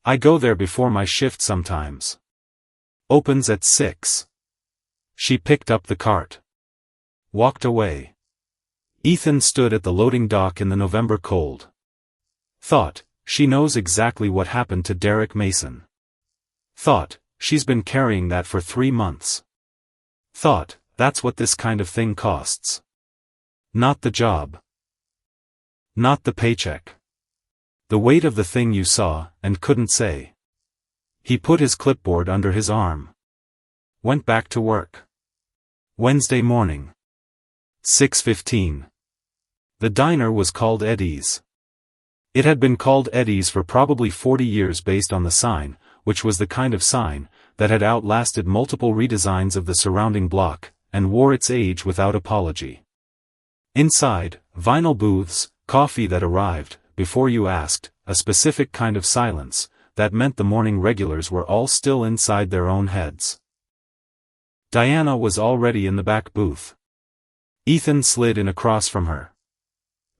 "I go there before my shift sometimes. Opens at 6. She picked up the cart. Walked away. Ethan stood at the loading dock in the November cold. Thought, she knows exactly what happened to Derek Mason. Thought, she's been carrying that for 3 months. Thought, that's what this kind of thing costs. Not the job. Not the paycheck. The weight of the thing you saw, and couldn't say. He put his clipboard under his arm. Went back to work. Wednesday morning. 6:15. The diner was called Eddie's. It had been called Eddie's for probably 40 years based on the sign, which was the kind of sign that had outlasted multiple redesigns of the surrounding block, and wore its age without apology. Inside, vinyl booths, coffee that arrived, before you asked, a specific kind of silence, that meant the morning regulars were all still inside their own heads. Diana was already in the back booth. Ethan slid in across from her.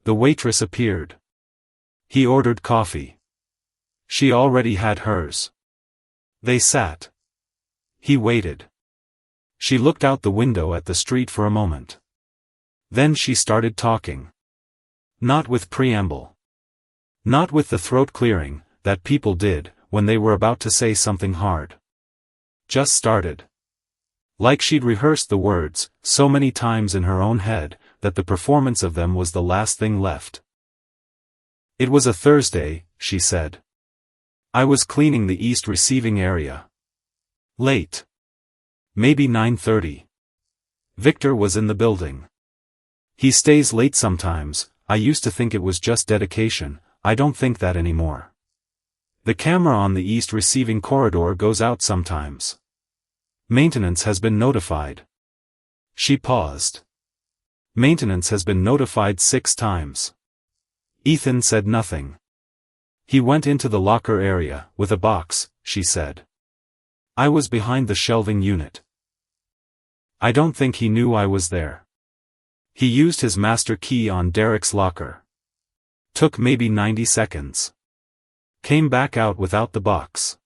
The waitress appeared. He ordered coffee. She already had hers. They sat. He waited. She looked out the window at the street for a moment. Then she started talking. Not with preamble. Not with the throat clearing that people did when they were about to say something hard. Just started. Like she'd rehearsed the words so many times in her own head, that the performance of them was the last thing left. It was a Thursday, she said. I was cleaning the east receiving area. Late. Maybe 9:30. Victor was in the building. He stays late sometimes. I used to think it was just dedication. I don't think that anymore. The camera on the east receiving corridor goes out sometimes. Maintenance has been notified. She paused. Maintenance has been notified 6 times. Ethan said nothing. He went into the locker area, with a box, she said. I was behind the shelving unit. I don't think he knew I was there. He used his master key on Derek's locker. Took maybe 90 seconds. Came back out without the box.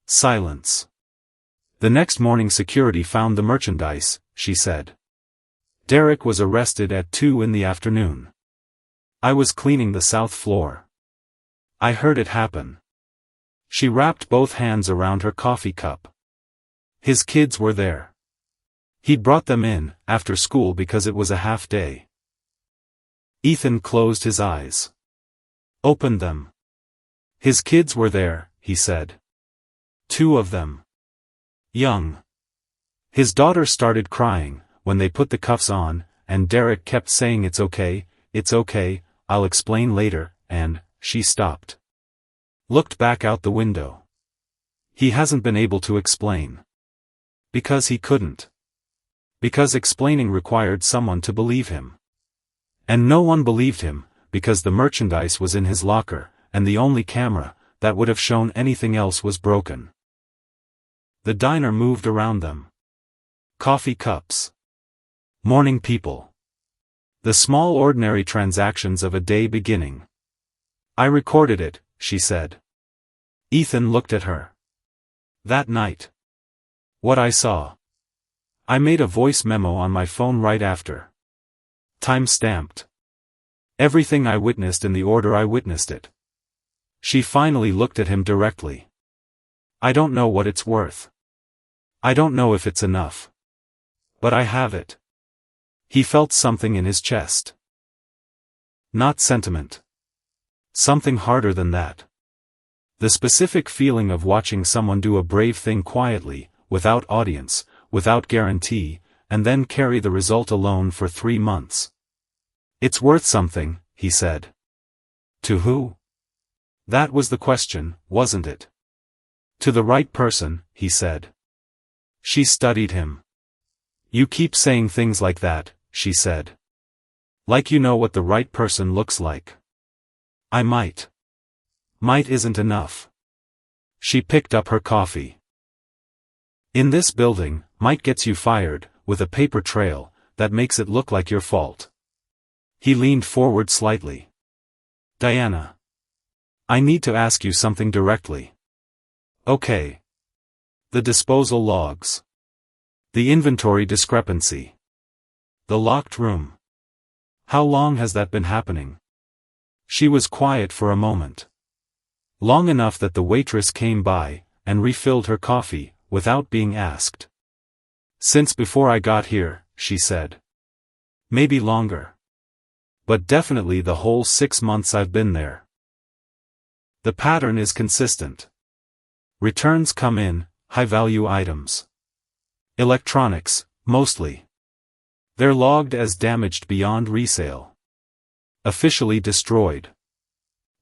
Silence. The next morning security found the merchandise, she said. Derek was arrested at 2 in the afternoon. I was cleaning the south floor. I heard it happen. She wrapped both hands around her coffee cup. His kids were there. He'd brought them in, after school because it was a half day. Ethan closed his eyes. Opened them. His kids were there, he said. 2 of them. Young. His daughter started crying, when they put the cuffs on, and Derek kept saying it's okay, I'll explain later, and she stopped. Looked back out the window. He hasn't been able to explain. Because he couldn't. Because explaining required someone to believe him. And no one believed him, because the merchandise was in his locker, and the only camera that would have shown anything else was broken. The diner moved around them. Coffee cups. Morning people. The small ordinary transactions of a day beginning. I recorded it, she said. Ethan looked at her. That night. What I saw. I made a voice memo on my phone right after. Time-stamped. Everything I witnessed in the order I witnessed it. She finally looked at him directly. I don't know what it's worth. I don't know if it's enough. But I have it. He felt something in his chest. Not sentiment. Something harder than that. The specific feeling of watching someone do a brave thing quietly, without audience, without guarantee, and then carry the result alone for 3 months. It's worth something, he said. To who? That was the question, wasn't it? To the right person, he said. She studied him. You keep saying things like that, she said. Like you know what the right person looks like. I might. Might isn't enough. She picked up her coffee. In this building, might gets you fired, with a paper trail, that makes it look like your fault. He leaned forward slightly. Diana. I need to ask you something directly. Okay. The disposal logs. The inventory discrepancy. The locked room. How long has that been happening? She was quiet for a moment. Long enough that the waitress came by, and refilled her coffee, without being asked. Since before I got here, she said. Maybe longer. But definitely the whole 6 months I've been there. The pattern is consistent. Returns come in, high-value items. Electronics, mostly. They're logged as damaged beyond resale. Officially destroyed.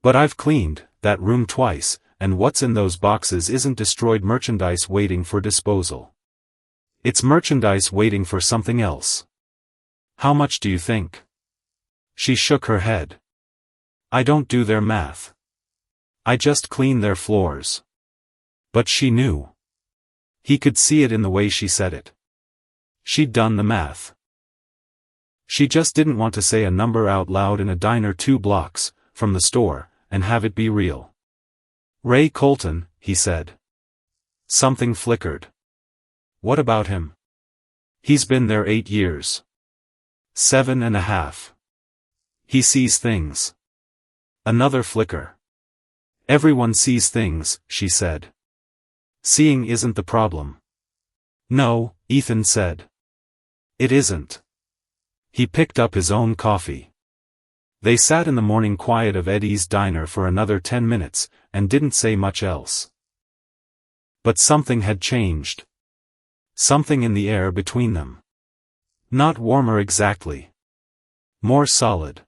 But I've cleaned that room twice, and what's in those boxes isn't destroyed merchandise waiting for disposal. It's merchandise waiting for something else. How much do you think? She shook her head. I don't do their math. I just clean their floors. But she knew. He could see it in the way she said it. She'd done the math. She just didn't want to say a number out loud in a diner 2 blocks from the store, and have it be real. Ray Colton, he said. Something flickered. What about him? He's been there 8 years. 7.5. He sees things. Another flicker. Everyone sees things, she said. Seeing isn't the problem. No, Ethan said. It isn't. He picked up his own coffee. They sat in the morning quiet of Eddie's diner for another 10 minutes, and didn't say much else. But something had changed. Something in the air between them. Not warmer exactly. More solid.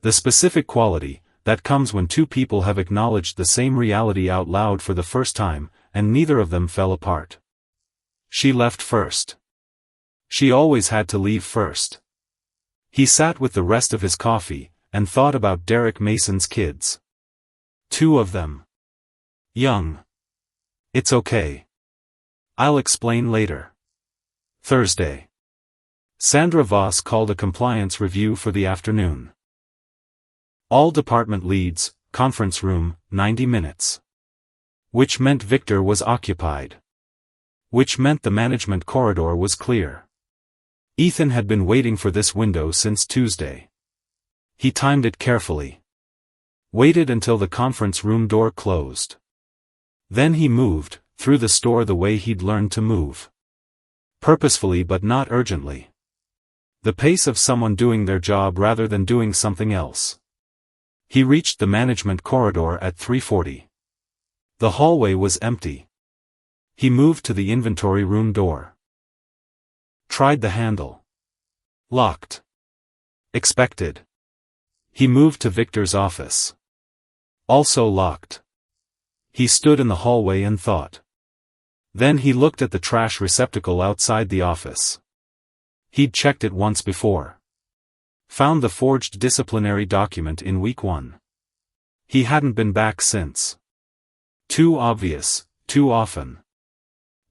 The specific quality that comes when two people have acknowledged the same reality out loud for the first time, and neither of them fell apart. She left first. She always had to leave first. He sat with the rest of his coffee, and thought about Derek Mason's kids. 2 of them. Young. It's okay. I'll explain later. Thursday. Sandra Voss called a compliance review for the afternoon. All department leads, conference room, 90 minutes. Which meant Victor was occupied. Which meant the management corridor was clear. Ethan had been waiting for this window since Tuesday. He timed it carefully. Waited until the conference room door closed. Then he moved, through the store the way he'd learned to move. Purposefully but not urgently. The pace of someone doing their job rather than doing something else. He reached the management corridor at 3:40. The hallway was empty. He moved to the inventory room door. Tried the handle. Locked. Expected. He moved to Victor's office. Also locked. He stood in the hallway and thought. Then he looked at the trash receptacle outside the office. He'd checked it once before. Found the forged disciplinary document in week 1. He hadn't been back since. Too obvious, too often.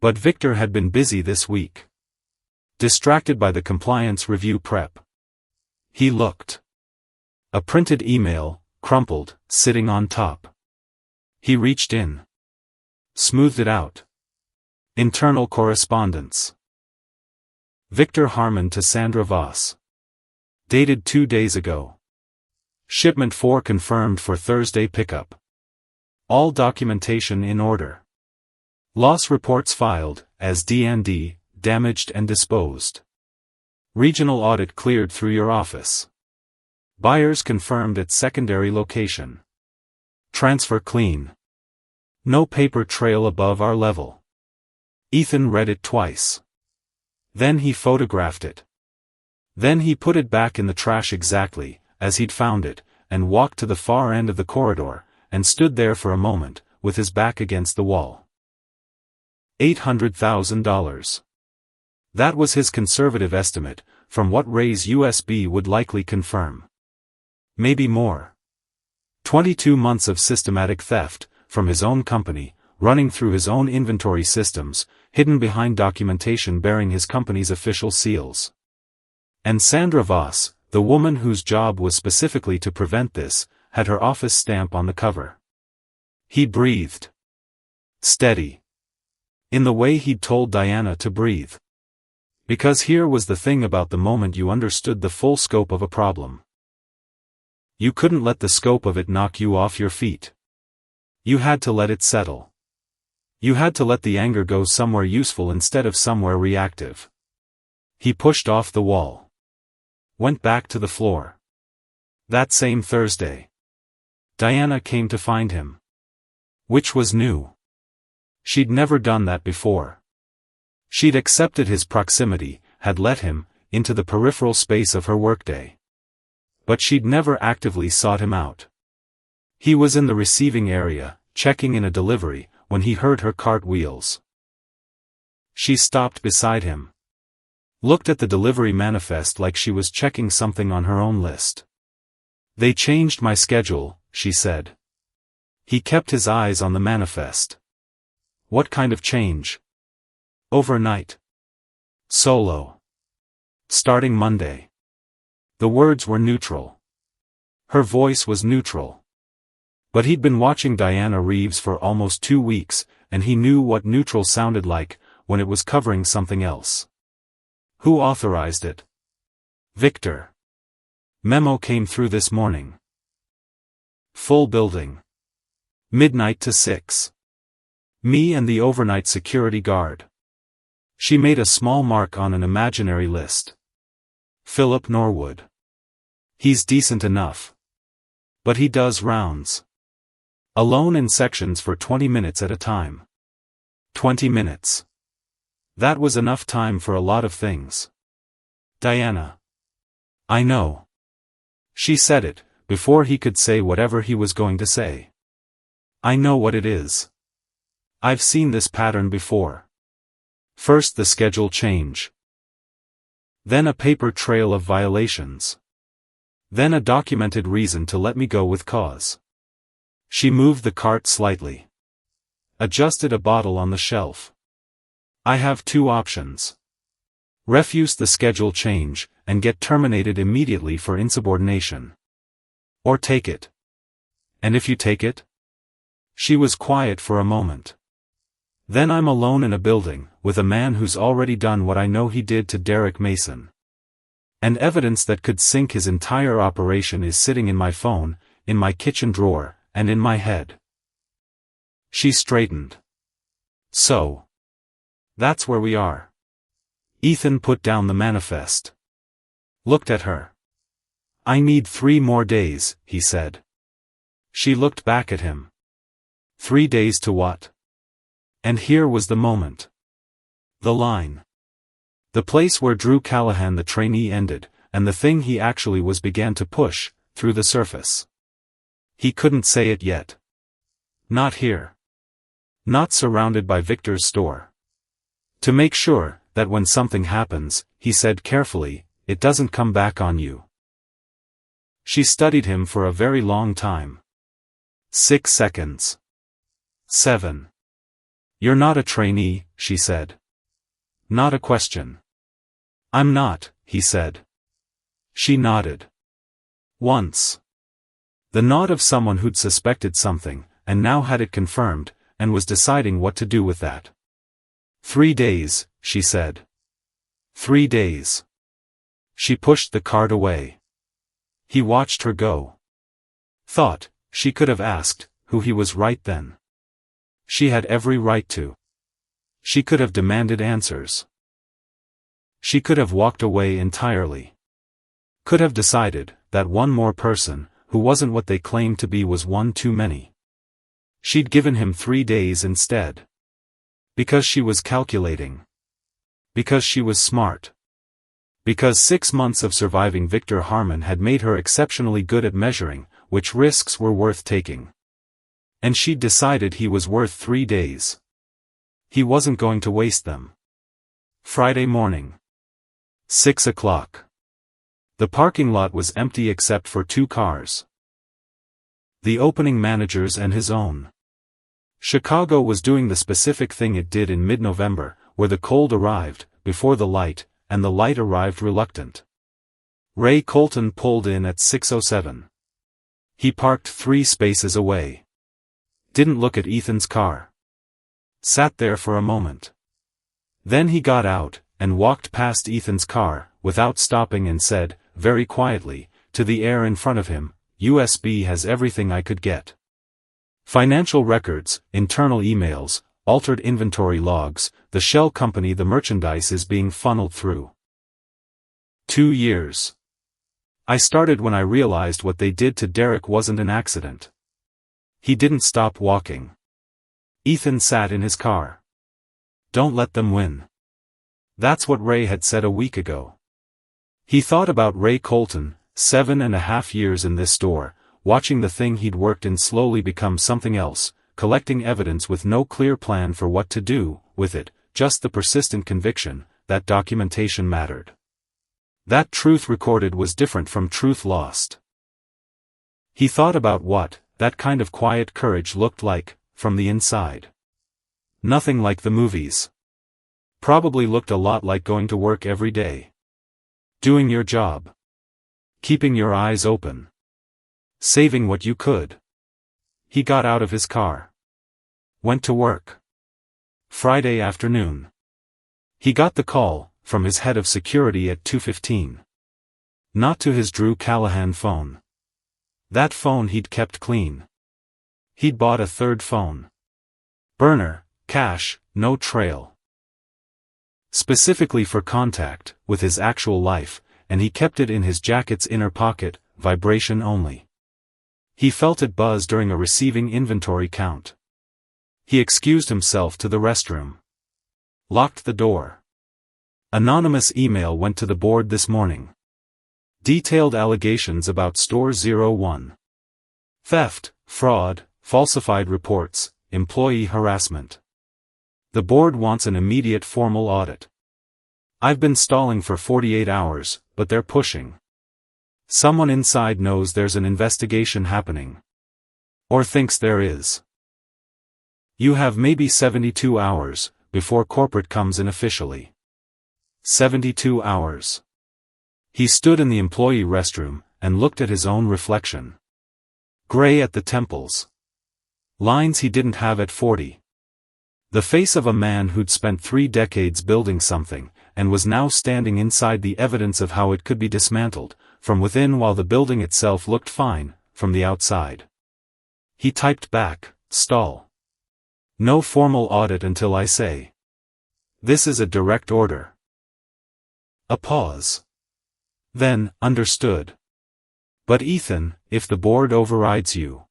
But Victor had been busy this week. Distracted by the compliance review prep. He looked. A printed email, crumpled, sitting on top. He reached in. Smoothed it out. Internal correspondence. Victor Harmon to Sandra Voss. Dated 2 days ago. Shipment 4 confirmed for Thursday pickup. All documentation in order. Loss reports filed, as D&D, damaged and disposed. Regional audit cleared through your office. Buyers confirmed at secondary location. Transfer clean. No paper trail above our level. Ethan read it twice. Then he photographed it. Then he put it back in the trash exactly, as he'd found it, and walked to the far end of the corridor, and stood there for a moment, with his back against the wall. $800,000. That was his conservative estimate, from what Ray's USB would likely confirm. Maybe more. 22 months of systematic theft, from his own company, running through his own inventory systems, hidden behind documentation bearing his company's official seals. And Sandra Voss, the woman whose job was specifically to prevent this, had her office stamp on the cover. He breathed. Steady. In the way he'd told Diana to breathe. Because here was the thing about the moment you understood the full scope of a problem. You couldn't let the scope of it knock you off your feet. You had to let it settle. You had to let the anger go somewhere useful instead of somewhere reactive. He pushed off the wall. Went back to the floor. That same Thursday. Diana came to find him. Which was new. She'd never done that before. She'd accepted his proximity, had let him, into the peripheral space of her workday. But she'd never actively sought him out. He was in the receiving area, checking in a delivery, when he heard her cart wheels. She stopped beside him. Looked at the delivery manifest like she was checking something on her own list. They changed my schedule, she said. He kept his eyes on the manifest. What kind of change? Overnight. Solo. Starting Monday. The words were neutral. Her voice was neutral. But he'd been watching Diana Reeves for almost 2 weeks, and he knew what neutral sounded like, when it was covering something else. Who authorized it? Victor. Memo came through this morning. Full building. Midnight to 6. Me and the overnight security guard. She made a small mark on an imaginary list. Philip Norwood. He's decent enough. But he does rounds. Alone in sections for 20 minutes at a time. 20 minutes. That was enough time for a lot of things. Diana. I know. She said it, before he could say whatever he was going to say. I know what it is. I've seen this pattern before. First the schedule change. Then a paper trail of violations. Then a documented reason to let me go with cause. She moved the cart slightly. Adjusted a bottle on the shelf. I have two options. Refuse the schedule change, and get terminated immediately for insubordination. Or take it. And if you take it? She was quiet for a moment. Then I'm alone in a building, with a man who's already done what I know he did to Derek Mason. And evidence that could sink his entire operation is sitting in my phone, in my kitchen drawer, and in my head. She straightened. So. That's where we are. Ethan put down the manifest. Looked at her. I need 3 more days, he said. She looked back at him. 3 days to what? And here was the moment. The line. The place where Drew Callahan the trainee ended, and the thing he actually was began to push, through the surface. He couldn't say it yet. Not here. Not surrounded by Victor's store. To make sure, that when something happens, he said carefully, it doesn't come back on you. She studied him for a very long time. 6 seconds. 7. You're not a trainee, she said. Not a question. I'm not, he said. She nodded. Once. The nod of someone who'd suspected something, and now had it confirmed, and was deciding what to do with that. 3 days, she said. 3 days. She pushed the card away. He watched her go. Thought, she could have asked, who he was right then. She had every right to. She could have demanded answers. She could have walked away entirely. Could have decided, that one more person, who wasn't what they claimed to be was one too many. She'd given him 3 days instead. Because she was calculating. Because she was smart. Because 6 months of surviving Victor Harmon had made her exceptionally good at measuring, which risks were worth taking. And she'd decided he was worth 3 days. He wasn't going to waste them. Friday morning. 6 o'clock. The parking lot was empty except for 2 cars. The opening manager's and his own. Chicago was doing the specific thing it did in mid-November, where the cold arrived, before the light, and the light arrived reluctant. Ray Colton pulled in at 6:07. He parked 3 spaces away. Didn't look at Ethan's car. Sat there for a moment. Then he got out, and walked past Ethan's car, without stopping and said, very quietly, to the air in front of him, USB has everything I could get. Financial records, internal emails, altered inventory logs, the shell company the merchandise is being funneled through. 2 years. I started when I realized what they did to Derek wasn't an accident. He didn't stop walking. Ethan sat in his car. Don't let them win. That's what Ray had said a week ago. He thought about Ray Colton, 7.5 years in this store, watching the thing he'd worked in slowly become something else, collecting evidence with no clear plan for what to do with it, just the persistent conviction that documentation mattered. That truth recorded was different from truth lost. He thought about what that kind of quiet courage looked like, from the inside. Nothing like the movies. Probably looked a lot like going to work every day. Doing your job. Keeping your eyes open. Saving what you could. He got out of his car. Went to work. Friday afternoon. He got the call, from his head of security at 2:15. Not to his Drew Callahan phone. That phone he'd kept clean. He'd bought a third phone. Burner, cash, no trail. Specifically for contact with his actual life, and he kept it in his jacket's inner pocket, vibration only. He felt it buzz during a receiving inventory count. He excused himself to the restroom. Locked the door. Anonymous email went to the board this morning. Detailed allegations about Store 01. Theft, fraud, falsified reports, employee harassment. The board wants an immediate formal audit. I've been stalling for 48 hours, but they're pushing. Someone inside knows there's an investigation happening. Or thinks there is. You have maybe 72 hours, before corporate comes in officially. 72 hours. He stood in the employee restroom, and looked at his own reflection. Gray at the temples. Lines he didn't have at 40. The face of a man who'd spent 3 decades building something, and was now standing inside the evidence of how it could be dismantled, from within while the building itself looked fine, from the outside. He typed back, stall. No formal audit until I say. This is a direct order. A pause. Then, understood. But Ethan, if the board overrides you.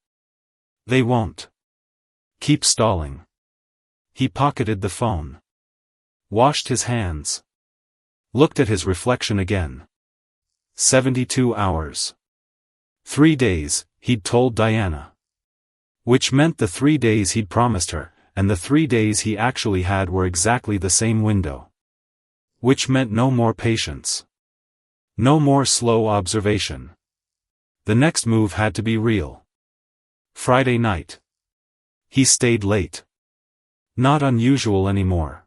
They won't. Keep stalling. He pocketed the phone. Washed his hands. Looked at his reflection again. 72 hours. 3 days, he'd told Diana. Which meant the 3 days he'd promised her, and the 3 days he actually had were exactly the same window. Which meant no more patience. No more slow observation. The next move had to be real. Friday night. He stayed late. Not unusual anymore.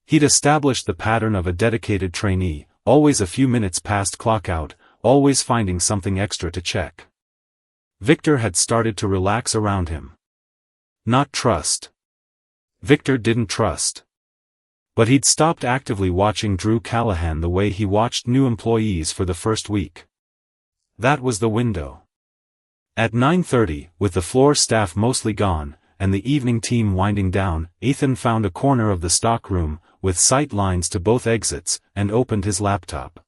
He'd established the pattern of a dedicated trainee, always a few minutes past clock out, always finding something extra to check. Victor had started to relax around him. Not trust. Victor didn't trust. But he'd stopped actively watching Drew Callahan the way he watched new employees for the first week. That was the window. At 9:30, with the floor staff mostly gone, and the evening team winding down, Ethan found a corner of the stock room, with sight lines to both exits, and opened his laptop.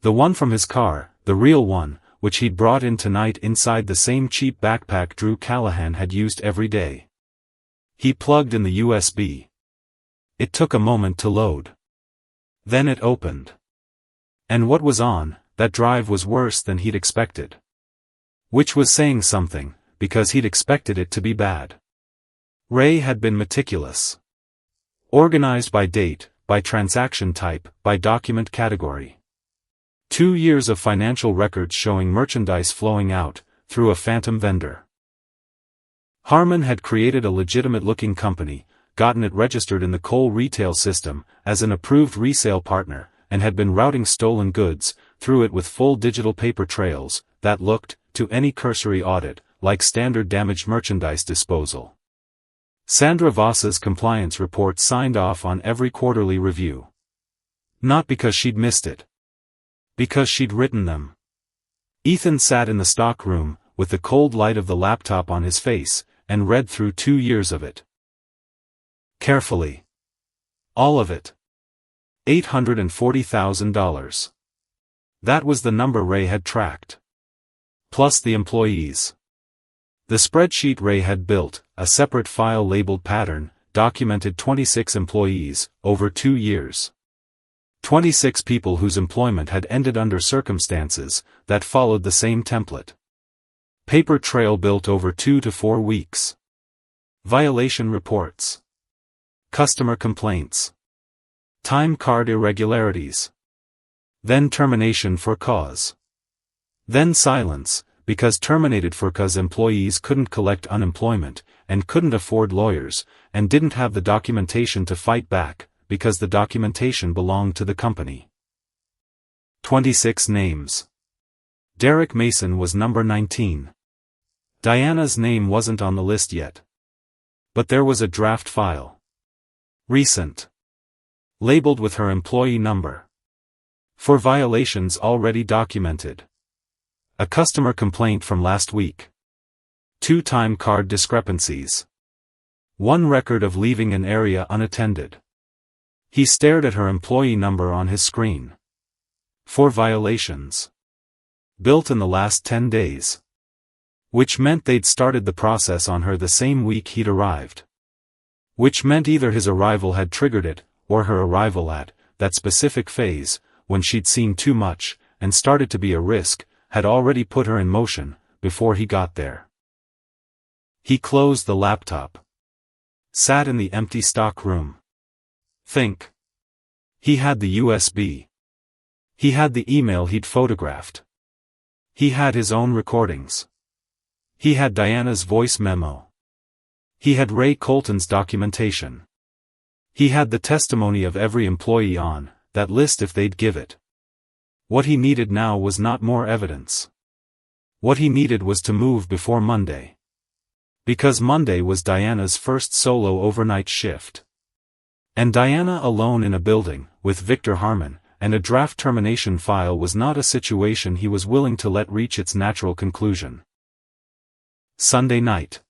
The one from his car, the real one, which he'd brought in tonight inside the same cheap backpack Drew Callahan had used every day. He plugged in the USB. It took a moment to load. Then it opened. And what was on that drive was worse than he'd expected. Which was saying something, because he'd expected it to be bad. Ray had been meticulous. Organized by date, by transaction type, by document category. 2 years of financial records showing merchandise flowing out, through a phantom vendor. Harmon had created a legitimate-looking company, gotten it registered in the Cole retail system, as an approved resale partner, and had been routing stolen goods, through it with full digital paper trails, that looked, to any cursory audit, like standard damaged merchandise disposal. Sandra Voss's compliance report signed off on every quarterly review. Not because she'd missed it. Because she'd written them. Ethan sat in the stock room, with the cold light of the laptop on his face, and read through 2 years of it. Carefully. All of it. $840,000. That was the number Ray had tracked. Plus the employees. The spreadsheet Ray had built, a separate file labeled pattern, documented 26 employees, over 2 years. 26 people whose employment had ended under circumstances that followed the same template. Paper trail built over 2 to 4 weeks. Violation reports. Customer complaints. Time card irregularities. Then termination for cause. Then silence, because terminated for cause employees couldn't collect unemployment, and couldn't afford lawyers, and didn't have the documentation to fight back, because the documentation belonged to the company. 26 names. Derek Mason was number 19. Diana's name wasn't on the list yet. But there was a draft file. Recent. Labeled with her employee number. For violations already documented. A customer complaint from last week. 2 time card discrepancies. 1 record of leaving an area unattended. He stared at her employee number on his screen. 4 violations. Built in the last 10 days. Which meant they'd started the process on her the same week he'd arrived. Which meant either his arrival had triggered it, or her arrival at that specific phase, when she'd seen too much, and started to be a risk, had already put her in motion, before he got there. He closed the laptop. Sat in the empty stock room. Think. He had the USB. He had the email he'd photographed. He had his own recordings. He had Diana's voice memo. He had Ray Colton's documentation. He had the testimony of every employee on that list if they'd give it. What he needed now was not more evidence. What he needed was to move before Monday. Because Monday was Diana's first solo overnight shift. And Diana alone in a building, with Victor Harmon, and a draft termination file was not a situation he was willing to let reach its natural conclusion. Sunday night.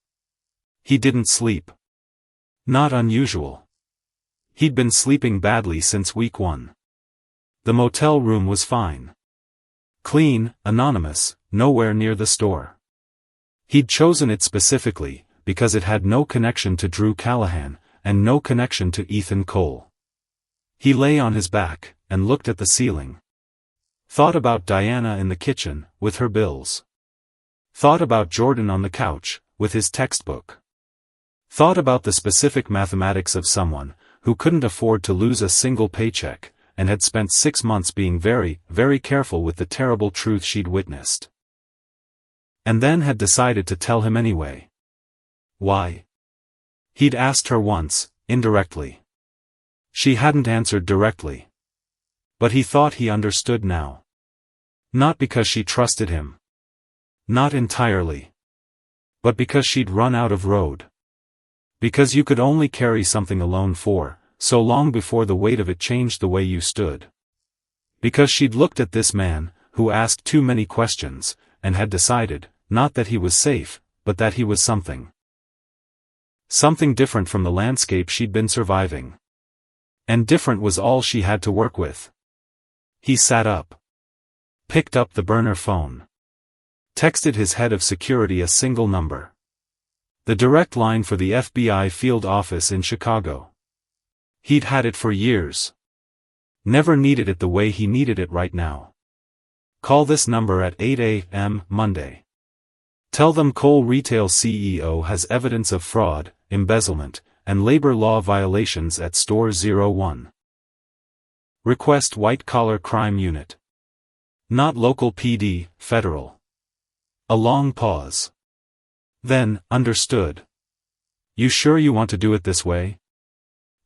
He didn't sleep. Not unusual. He'd been sleeping badly since week 1. The motel room was fine. Clean, anonymous, nowhere near the store. He'd chosen it specifically, because it had no connection to Drew Callahan, and no connection to Ethan Cole. He lay on his back, and looked at the ceiling. Thought about Diana in the kitchen, with her bills. Thought about Jordan on the couch, with his textbook. Thought about the specific mathematics of someone, who couldn't afford to lose a single paycheck, and had spent 6 months being very, very careful with the terrible truth she'd witnessed. And then had decided to tell him anyway. Why? He'd asked her once, indirectly. She hadn't answered directly. But he thought he understood now. Not because she trusted him. Not entirely. But because she'd run out of road. Because you could only carry something alone for so long before the weight of it changed the way you stood. Because she'd looked at this man, who asked too many questions, and had decided, not that he was safe, but that he was something. Something different from the landscape she'd been surviving. And different was all she had to work with. He sat up. Picked up the burner phone. Texted his head of security a single number. The direct line for the FBI field office in Chicago. He'd had it for years. Never needed it the way he needed it right now. Call this number at 8 a.m. Monday. Tell them Cole Retail CEO has evidence of fraud, embezzlement, and labor law violations at Store 01. Request white-collar crime unit. Not local PD, federal. A long pause. Then, understood. You sure you want to do it this way?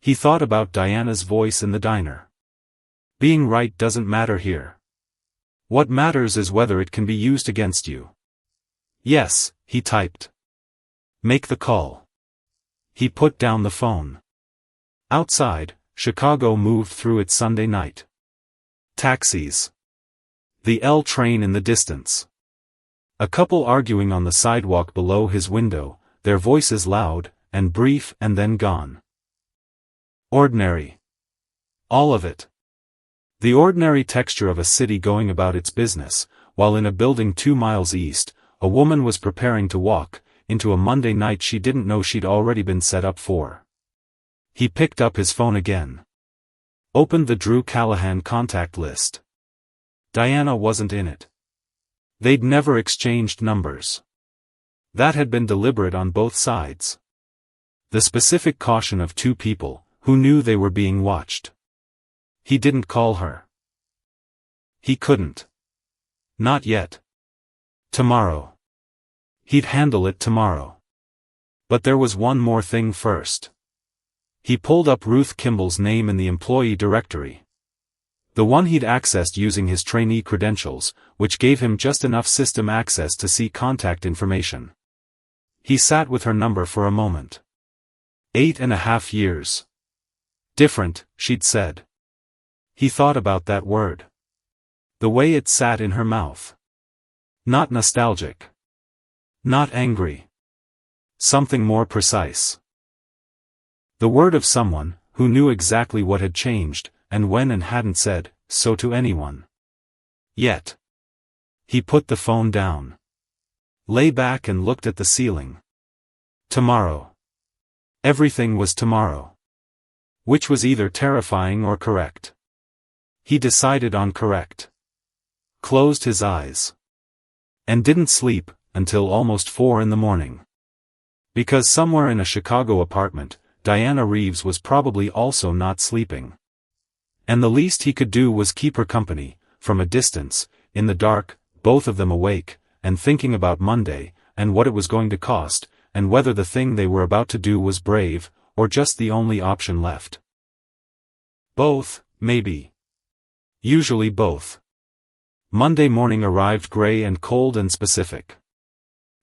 He thought about Diana's voice in the diner. Being right doesn't matter here. What matters is whether it can be used against you. Yes, he typed. Make the call. He put down the phone. Outside, Chicago moved through its Sunday night. Taxis. The L train in the distance. A couple arguing on the sidewalk below his window, their voices loud, and brief and then gone. Ordinary. All of it. The ordinary texture of a city going about its business, while in a building 2 miles east, a woman was preparing to walk into a Monday night she didn't know she'd already been set up for. He picked up his phone again. Opened the Drew Callahan contact list. Diana wasn't in it. They'd never exchanged numbers. That had been deliberate on both sides. The specific caution of 2 people who knew they were being watched. He didn't call her. He couldn't. Not yet. Tomorrow. He'd handle it tomorrow. But there was one more thing first. He pulled up Ruth Kimball's name in the employee directory. The one he'd accessed using his trainee credentials, which gave him just enough system access to see contact information. He sat with her number for a moment. 8.5 years. Different, she'd said. He thought about that word. The way it sat in her mouth. Not nostalgic. Not angry. something more precise. The word of someone who knew exactly what had changed, and when, and hadn't said so to anyone yet. He put the phone down, lay back and looked at the ceiling. Tomorrow. Everything was tomorrow. Which was either terrifying or correct. He decided on correct. Closed his eyes. And didn't sleep until almost 4 in the morning. Because somewhere in a Chicago apartment, Diana Reeves was probably also not sleeping. And the least he could do was keep her company, from a distance, in the dark, both of them awake, and thinking about Monday, and what it was going to cost, and whether the thing they were about to do was brave, or just the only option left. Both, maybe. Usually both. Monday morning arrived gray and cold and specific.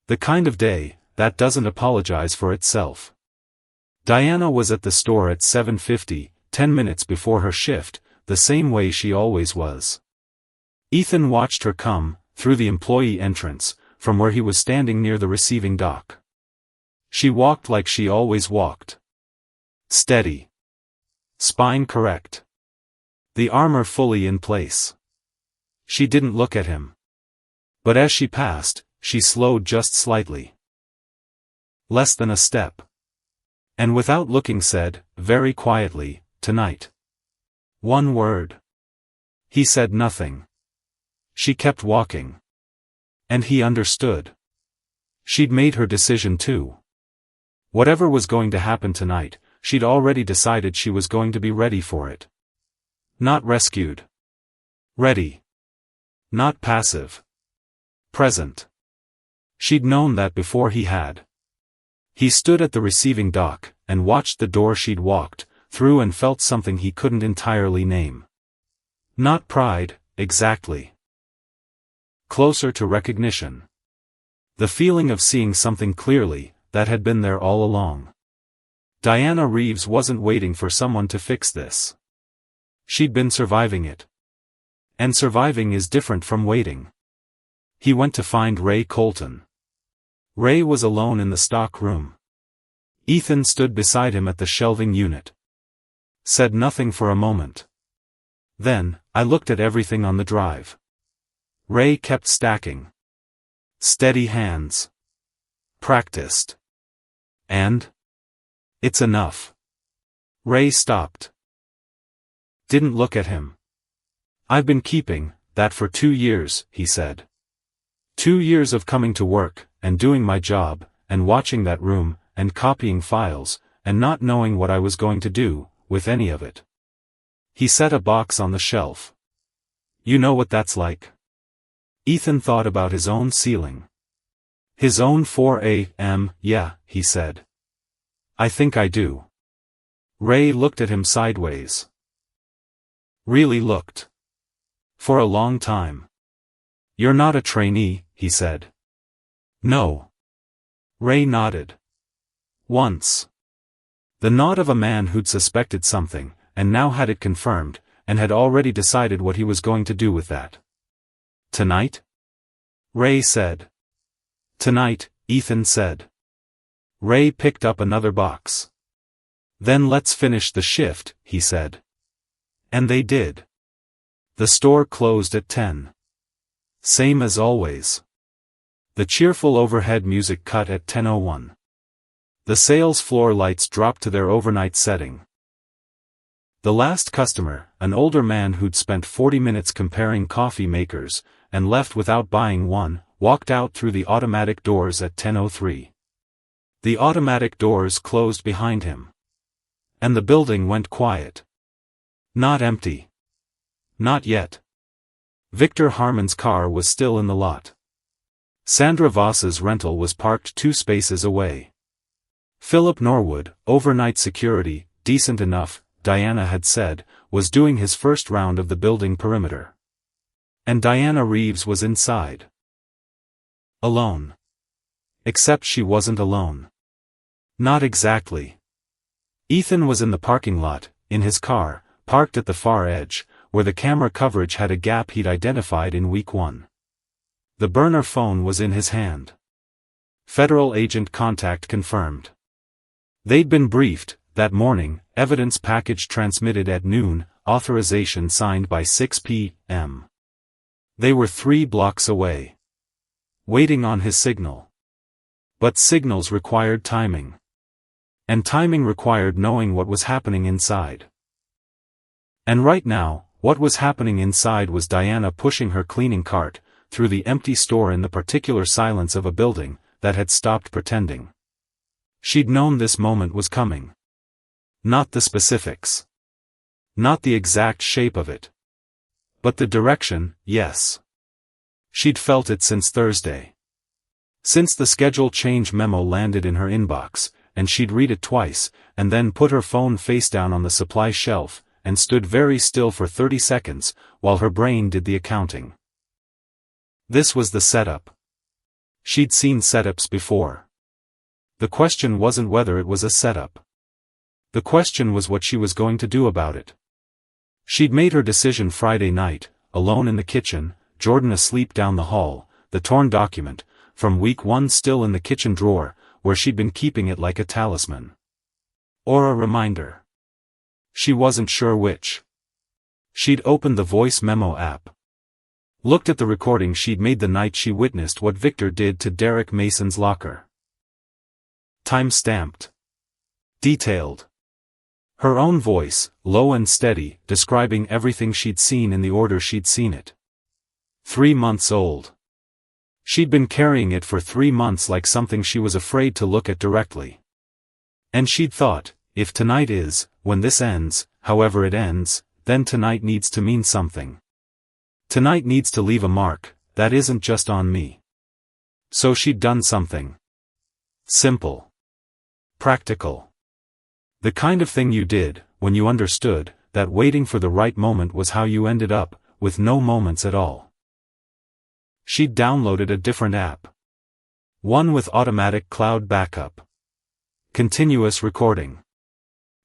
The kind of day that doesn't apologize for itself. Diana was at the store at 7:50, 10 minutes before her shift, the same way she always was. Ethan watched her come, through the employee entrance, from where he was standing near the receiving dock. She walked like she always walked. Steady. Spine correct. The armor fully in place. She didn't look at him. But as she passed, she slowed just slightly. Less than a step. And without looking said, very quietly, "Tonight." One word. He said nothing. She kept walking. And he understood. She'd made her decision too. Whatever was going to happen tonight, she'd already decided she was going to be ready for it. Not rescued. Ready. Not passive. Present. She'd known that before he had. He stood at the receiving dock, and watched the door she'd walked through and felt something he couldn't entirely name. Not pride, exactly. Closer to recognition. The feeling of seeing something clearly, that had been there all along. Diana Reeves wasn't waiting for someone to fix this. She'd been surviving it. And surviving is different from waiting. He went to find Ray Colton. Ray was alone in the stock room. Ethan stood beside him at the shelving unit. Said nothing for a moment. Then, I looked at everything on the drive. Ray kept stacking. Steady hands. Practiced. And? It's enough. Ray stopped. Didn't look at him. I've been keeping that for 2 years, he said. 2 years of coming to work, and doing my job, and watching that room, and copying files, and not knowing what I was going to do with any of it. He set a box on the shelf. You know what that's like? Ethan thought about his own ceiling. His own 4 a.m., yeah, he said. I think I do. Ray looked at him sideways. Really looked. For a long time. You're not a trainee, he said. No. Ray nodded. Once. The nod of a man who'd suspected something, and now had it confirmed, and had already decided what he was going to do with that. Tonight? Ray said. Tonight, Ethan said. Ray picked up another box. Then let's finish the shift, he said. And they did. The store closed at 10. Same as always. The cheerful overhead music cut at 10:01. The sales floor lights dropped to their overnight setting. The last customer, an older man who'd spent 40 minutes comparing coffee makers, and left without buying one, walked out through the automatic doors at 10:03. The automatic doors closed behind him. And the building went quiet. Not empty. Not yet. Victor Harmon's car was still in the lot. Sandra Voss's rental was parked 2 spaces away. Philip Norwood, overnight security, decent enough, Diana had said, was doing his first round of the building perimeter. And Diana Reeves was inside. Alone. Except she wasn't alone. Not exactly. Ethan was in the parking lot, in his car, parked at the far edge, where the camera coverage had a gap he'd identified in week 1. The burner phone was in his hand. Federal agent contact confirmed. They'd been briefed, that morning, evidence package transmitted at noon, authorization signed by 6 p.m. They were 3 blocks away. Waiting on his signal. But signals required timing. And timing required knowing what was happening inside. And right now, what was happening inside was Diana pushing her cleaning cart through the empty store in the particular silence of a building that had stopped pretending. She'd known this moment was coming. Not the specifics. Not the exact shape of it. But the direction, yes. She'd felt it since Thursday. Since the schedule change memo landed in her inbox, and she'd read it twice, and then put her phone face down on the supply shelf, and stood very still for 30 seconds, while her brain did the accounting. This was the setup. She'd seen setups before. The question wasn't whether it was a setup. The question was what she was going to do about it. She'd made her decision Friday night, alone in the kitchen, Jordan asleep down the hall, the torn document, from week 1 still in the kitchen drawer, where she'd been keeping it like a talisman. Or a reminder. She wasn't sure which. She'd opened the voice memo app. Looked at the recording she'd made the night she witnessed what Victor did to Derek Mason's locker. Time-stamped. Detailed. Her own voice, low and steady, describing everything she'd seen in the order she'd seen it. 3 months old. She'd been carrying it for 3 months like something she was afraid to look at directly. And she'd thought, if tonight is, when this ends, however it ends, then tonight needs to mean something. Tonight needs to leave a mark, that isn't just on me. So she'd done something. Simple. Practical. The kind of thing you did, when you understood, that waiting for the right moment was how you ended up, with no moments at all. She'd downloaded a different app. One with automatic cloud backup. Continuous recording.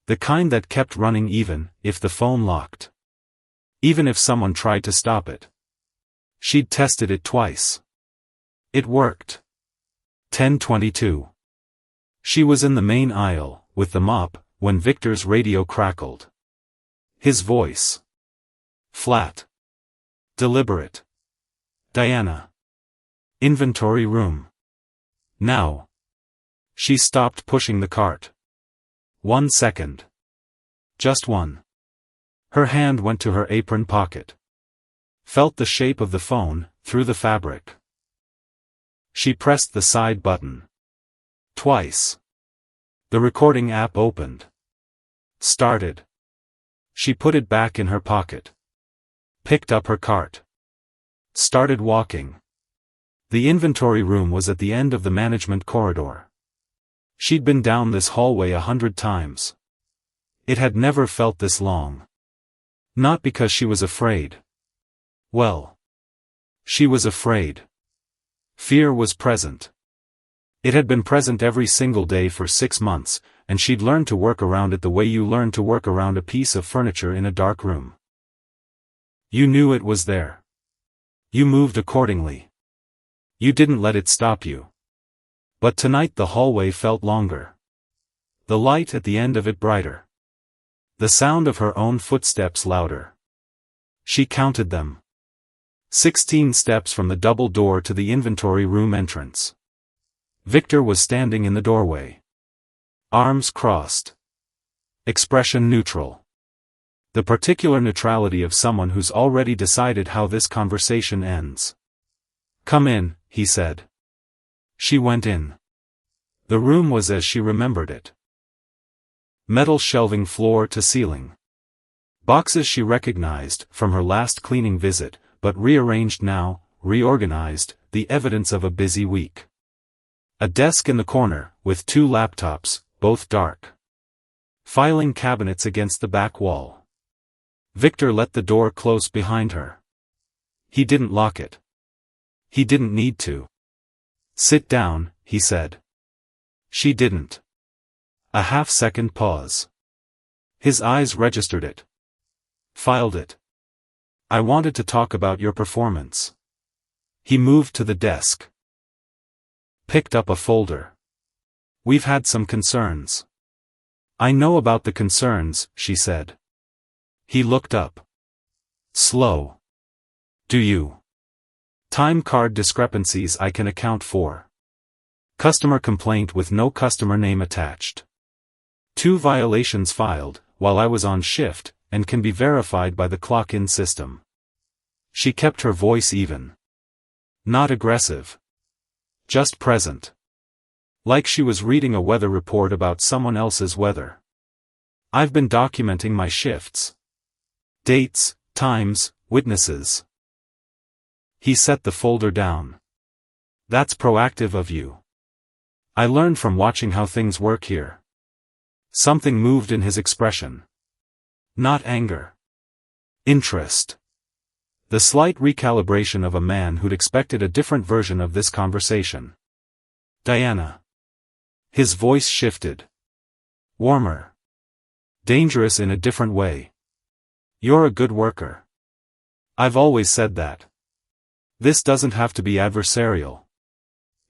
The kind that kept running even if the phone locked. Even if someone tried to stop it. She'd tested it twice. It worked. 10:22. She was in the main aisle, with the mop, when Victor's radio crackled. His voice. Flat. Deliberate. Diana. Inventory room. Now. She stopped pushing the cart. 1 second. Just one. Her hand went to her apron pocket. Felt the shape of the phone, through the fabric. She pressed the side button. Twice. The recording app opened. Started. She put it back in her pocket. Picked up her cart. Started walking. The inventory room was at the end of the management corridor. She'd been down this hallway 100 times. It had never felt this long. Not because she was afraid. Well. She was afraid. Fear was present. It had been present every single day for 6 months, and she'd learned to work around it the way you learn to work around a piece of furniture in a dark room. You knew it was there. You moved accordingly. You didn't let it stop you. But tonight the hallway felt longer. The light at the end of it brighter. The sound of her own footsteps louder. She counted them. 16 steps from the double door to the inventory room entrance. Victor was standing in the doorway. Arms crossed. Expression neutral. The particular neutrality of someone who's already decided how this conversation ends. Come in, he said. She went in. The room was as she remembered it. Metal shelving floor to ceiling. Boxes she recognized from her last cleaning visit, but rearranged now, reorganized, the evidence of a busy week. A desk in the corner, with 2 laptops, both dark. Filing cabinets against the back wall. Victor let the door close behind her. He didn't lock it. He didn't need to. Sit down, he said. She didn't. A half-second pause. His eyes registered it. Filed it. I wanted to talk about your performance. He moved to the desk. picked up a folder. "We've had some concerns." "I know about the concerns," she said. He looked up. "Slow. Do you? Time card discrepancies I can account for. Customer complaint with no customer name attached. 2 violations filed, while I was on shift, and can be verified by the clock-in system." She kept her voice even. Not aggressive. Just present. Like she was reading a weather report about someone else's weather. "I've been documenting my shifts. Dates, times, witnesses." He set the folder down. "That's proactive of you. I learned from watching how things work here." Something moved in his expression. Not anger. Interest. The slight recalibration of a man who'd expected a different version of this conversation. "Diana." His voice shifted. Warmer. Dangerous in a different way. "You're a good worker. I've always said that. This doesn't have to be adversarial.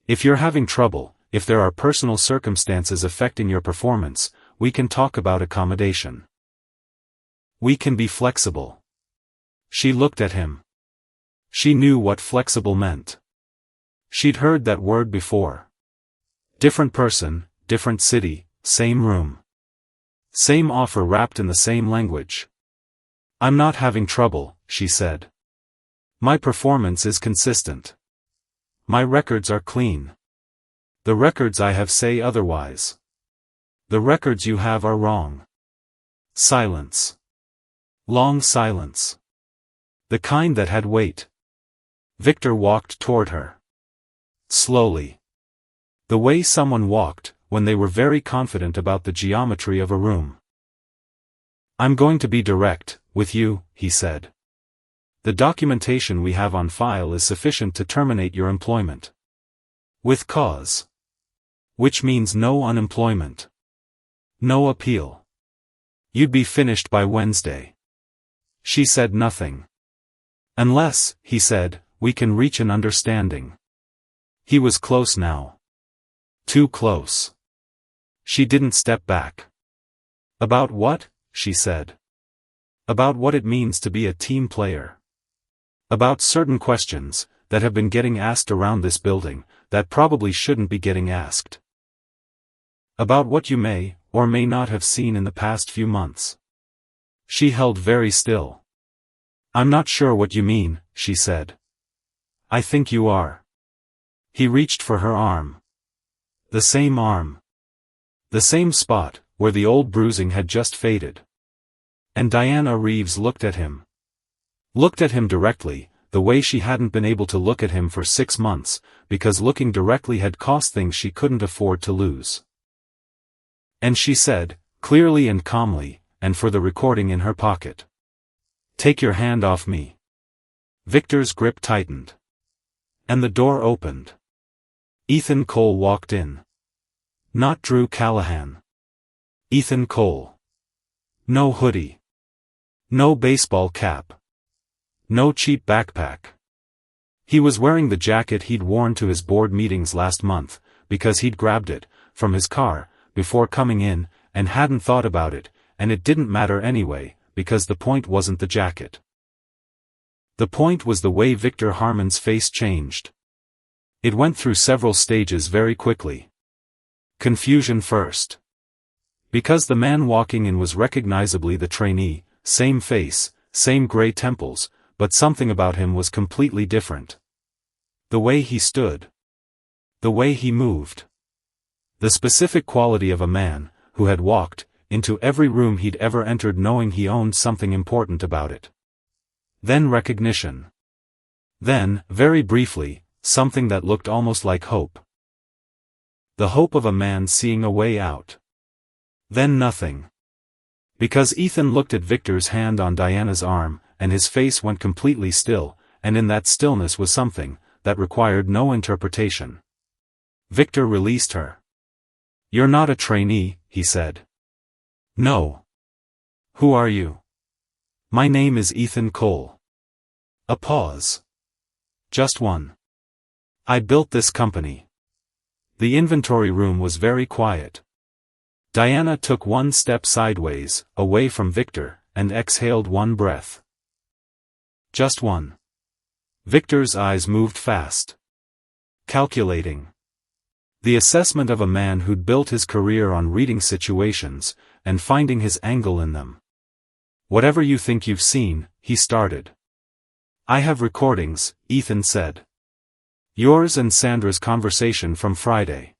If you're having trouble, if there are personal circumstances affecting your performance, we can talk about accommodation. We can be flexible." She looked at him. She knew what flexible meant. She'd heard that word before. Different person, different city, same room. Same offer wrapped in the same language. "I'm not having trouble," she said. "My performance is consistent. My records are clean. The records I have say otherwise. The records you have are wrong." Silence. Long silence. The kind that had weight. Victor walked toward her. Slowly. The way someone walked, when they were very confident about the geometry of a room. "I'm going to be direct with you," he said. "The documentation we have on file is sufficient to terminate your employment. With cause. Which means no unemployment. No appeal. You'd be finished by Wednesday." She said nothing. "Unless," he said, "we can reach an understanding." He was close now. Too close. She didn't step back. "About what?" she said. "About what it means to be a team player. About certain questions that have been getting asked around this building, that probably shouldn't be getting asked. About what you may, or may not have seen in the past few months." She held very still. "I'm not sure what you mean," she said. "I think you are." He reached for her arm. The same arm. The same spot, where the old bruising had just faded. And Diana Reeves looked at him. Looked at him directly, the way she hadn't been able to look at him for 6 months, because looking directly had cost things she couldn't afford to lose. And she said, clearly and calmly, and for the recording in her pocket, "Take your hand off me." Victor's grip tightened. And the door opened. Ethan Cole walked in. Not Drew Callahan. Ethan Cole. No hoodie. No baseball cap. No cheap backpack. He was wearing the jacket he'd worn to his board meetings last month, because he'd grabbed it, from his car, before coming in, and hadn't thought about it, and it didn't matter anyway, because the point wasn't the jacket. The point was the way Victor Harmon's face changed. It went through several stages very quickly. Confusion first. Because the man walking in was recognizably the trainee, same face, same gray temples, but something about him was completely different. The way he stood. The way he moved. The specific quality of a man, who had walked into every room he'd ever entered knowing he owned something important about it. Then recognition. Then, very briefly, something that looked almost like hope. The hope of a man seeing a way out. Then nothing. Because Ethan looked at Victor's hand on Diana's arm, and his face went completely still, and in that stillness was something that required no interpretation. Victor released her. "You're not a trainee," he said. "No. Who are you?" "My name is Ethan Cole." A pause. Just one. "I built this company. The inventory room was very quiet. Diana took one step sideways, away from Victor, and exhaled one breath. Just one. Victor's eyes moved fast. Calculating. The assessment of a man who'd built his career on reading situations, and finding his angle in them. Whatever you think you've seen, he started. I have recordings, Ethan said. Yours and Sandra's conversation from Friday.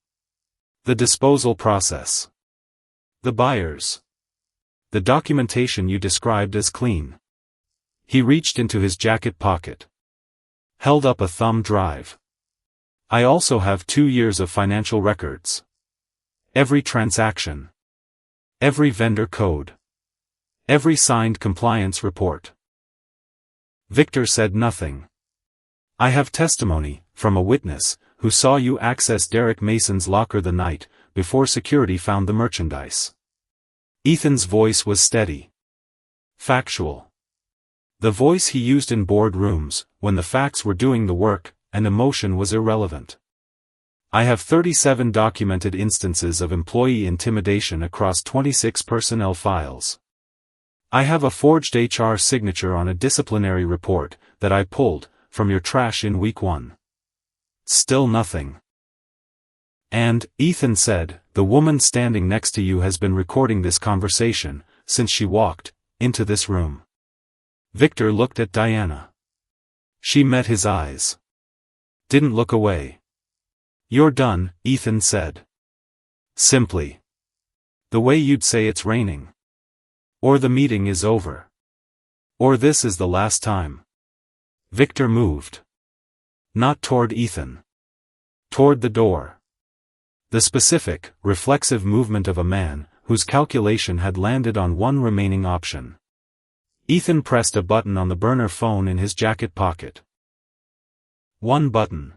The disposal process. The buyers. The documentation you described as clean. He reached into his jacket pocket. Held up a thumb drive. I also have 2 years of financial records. Every transaction. Every vendor code. Every signed compliance report. Victor said nothing. I have testimony, from a witness, who saw you access Derek Mason's locker the night before security found the merchandise. Ethan's voice was steady. Factual. The voice he used in boardrooms, when the facts were doing the work, and emotion was irrelevant. I have 37 documented instances of employee intimidation across 26 personnel files. I have a forged HR signature on a disciplinary report that I pulled from your trash in week 1. Still nothing. And, Ethan said, the woman standing next to you has been recording this conversation since she walked into this room. Victor looked at Diana. She met his eyes. Didn't look away. You're done, Ethan said. Simply. The way you'd say it's raining. Or the meeting is over. Or this is the last time. Victor moved. Not toward Ethan. Toward the door. The specific, reflexive movement of a man whose calculation had landed on one remaining option. Ethan pressed a button on the burner phone in his jacket pocket. One button.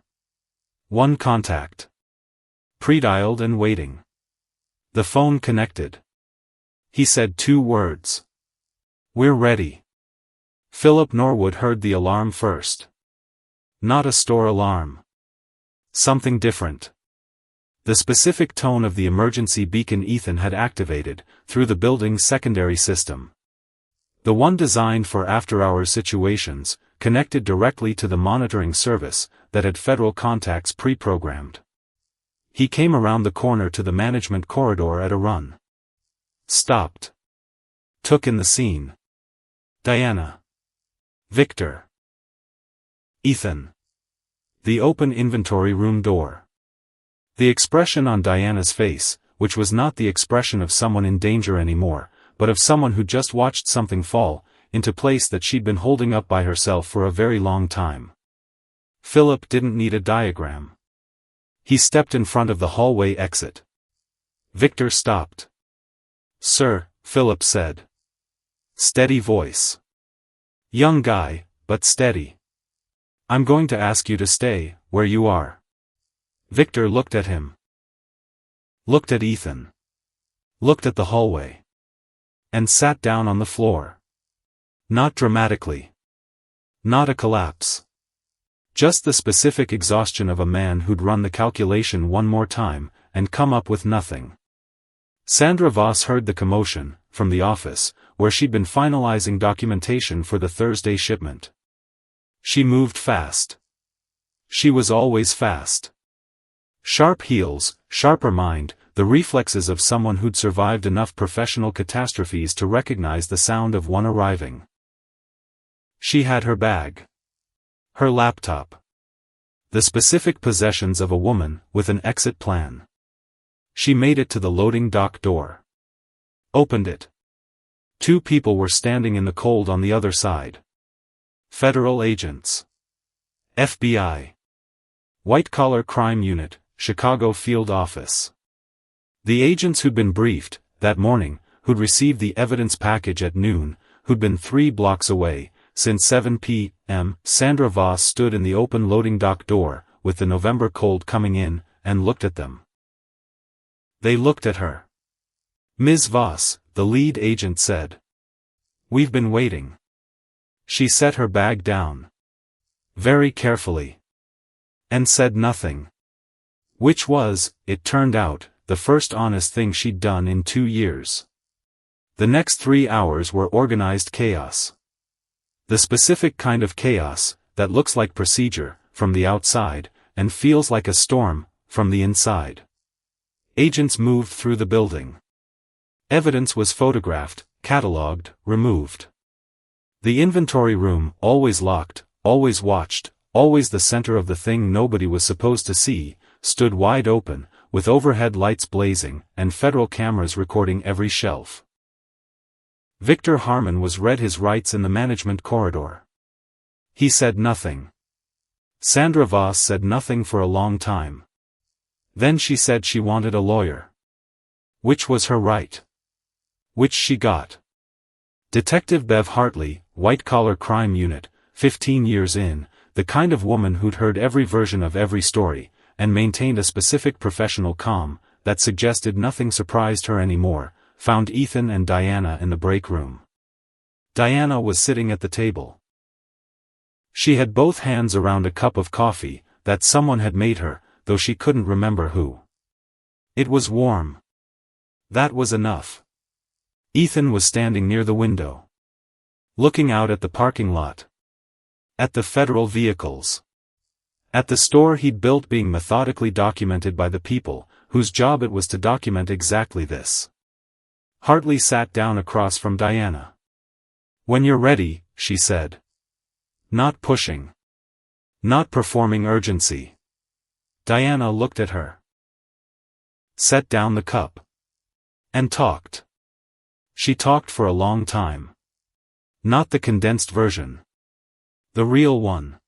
One contact. Pre-dialed and waiting. The phone connected. He said 2 words. We're ready. Philip Norwood heard the alarm first. Not a store alarm. Something different. The specific tone of the emergency beacon Ethan had activated, through the building's secondary system. The one designed for after-hours situations, connected directly to the monitoring service that had federal contacts pre-programmed. He came around the corner to the management corridor at a run. Stopped. Took in the scene. Diana. Victor. Ethan. The open inventory room door. The expression on Diana's face, which was not the expression of someone in danger anymore, but of someone who just watched something fall into place that she'd been holding up by herself for a very long time. Philip didn't need a diagram. He stepped in front of the hallway exit. Victor stopped. Sir, Philip said. Steady voice. Young guy, but steady. I'm going to ask you to stay where you are. Victor looked at him. Looked at Ethan. Looked at the hallway. And sat down on the floor. Not dramatically. Not a collapse. Just the specific exhaustion of a man who'd run the calculation one more time, and come up with nothing. Sandra Voss heard the commotion, from the office, where she'd been finalizing documentation for the Thursday shipment. She moved fast. She was always fast. Sharp heels, sharper mind, the reflexes of someone who'd survived enough professional catastrophes to recognize the sound of one arriving. She had her bag. Her laptop. The specific possessions of a woman, with an exit plan. She made it to the loading dock door. Opened it. 2 people were standing in the cold on the other side. Federal agents. FBI. White-collar crime unit, Chicago field office. The agents who'd been briefed, that morning, who'd received the evidence package at noon, who'd been 3 blocks away, since 7 p.m., Sandra Voss stood in the open loading dock door, with the November cold coming in, and looked at them. They looked at her. Ms. Voss, the lead agent said. We've been waiting. She set her bag down. Very carefully. And said nothing. Which was, it turned out, the first honest thing she'd done in 2 years. The next 3 hours were organized chaos. The specific kind of chaos, that looks like procedure, from the outside, and feels like a storm, from the inside. Agents moved through the building. Evidence was photographed, catalogued, removed. The inventory room, always locked, always watched, always the center of the thing nobody was supposed to see, stood wide open, with overhead lights blazing, and federal cameras recording every shelf. Victor Harmon was read his rights in the management corridor. He said nothing. Sandra Voss said nothing for a long time. Then she said she wanted a lawyer. Which was her right. Which she got. Detective Bev Hartley, white-collar crime unit, 15 years in, the kind of woman who'd heard every version of every story, and maintained a specific professional calm, that suggested nothing surprised her anymore, found Ethan and Diana in the break room. Diana was sitting at the table. She had both hands around a cup of coffee, that someone had made her, though she couldn't remember who. It was warm. That was enough. Ethan was standing near the window. Looking out at the parking lot. At the federal vehicles. At the store he'd built being methodically documented by the people, whose job it was to document exactly this. Hartley sat down across from Diana. "When you're ready," she said. Not pushing. Not performing urgency. Diana looked at her. Set down the cup. And talked. She talked for a long time. Not the condensed version. The real one.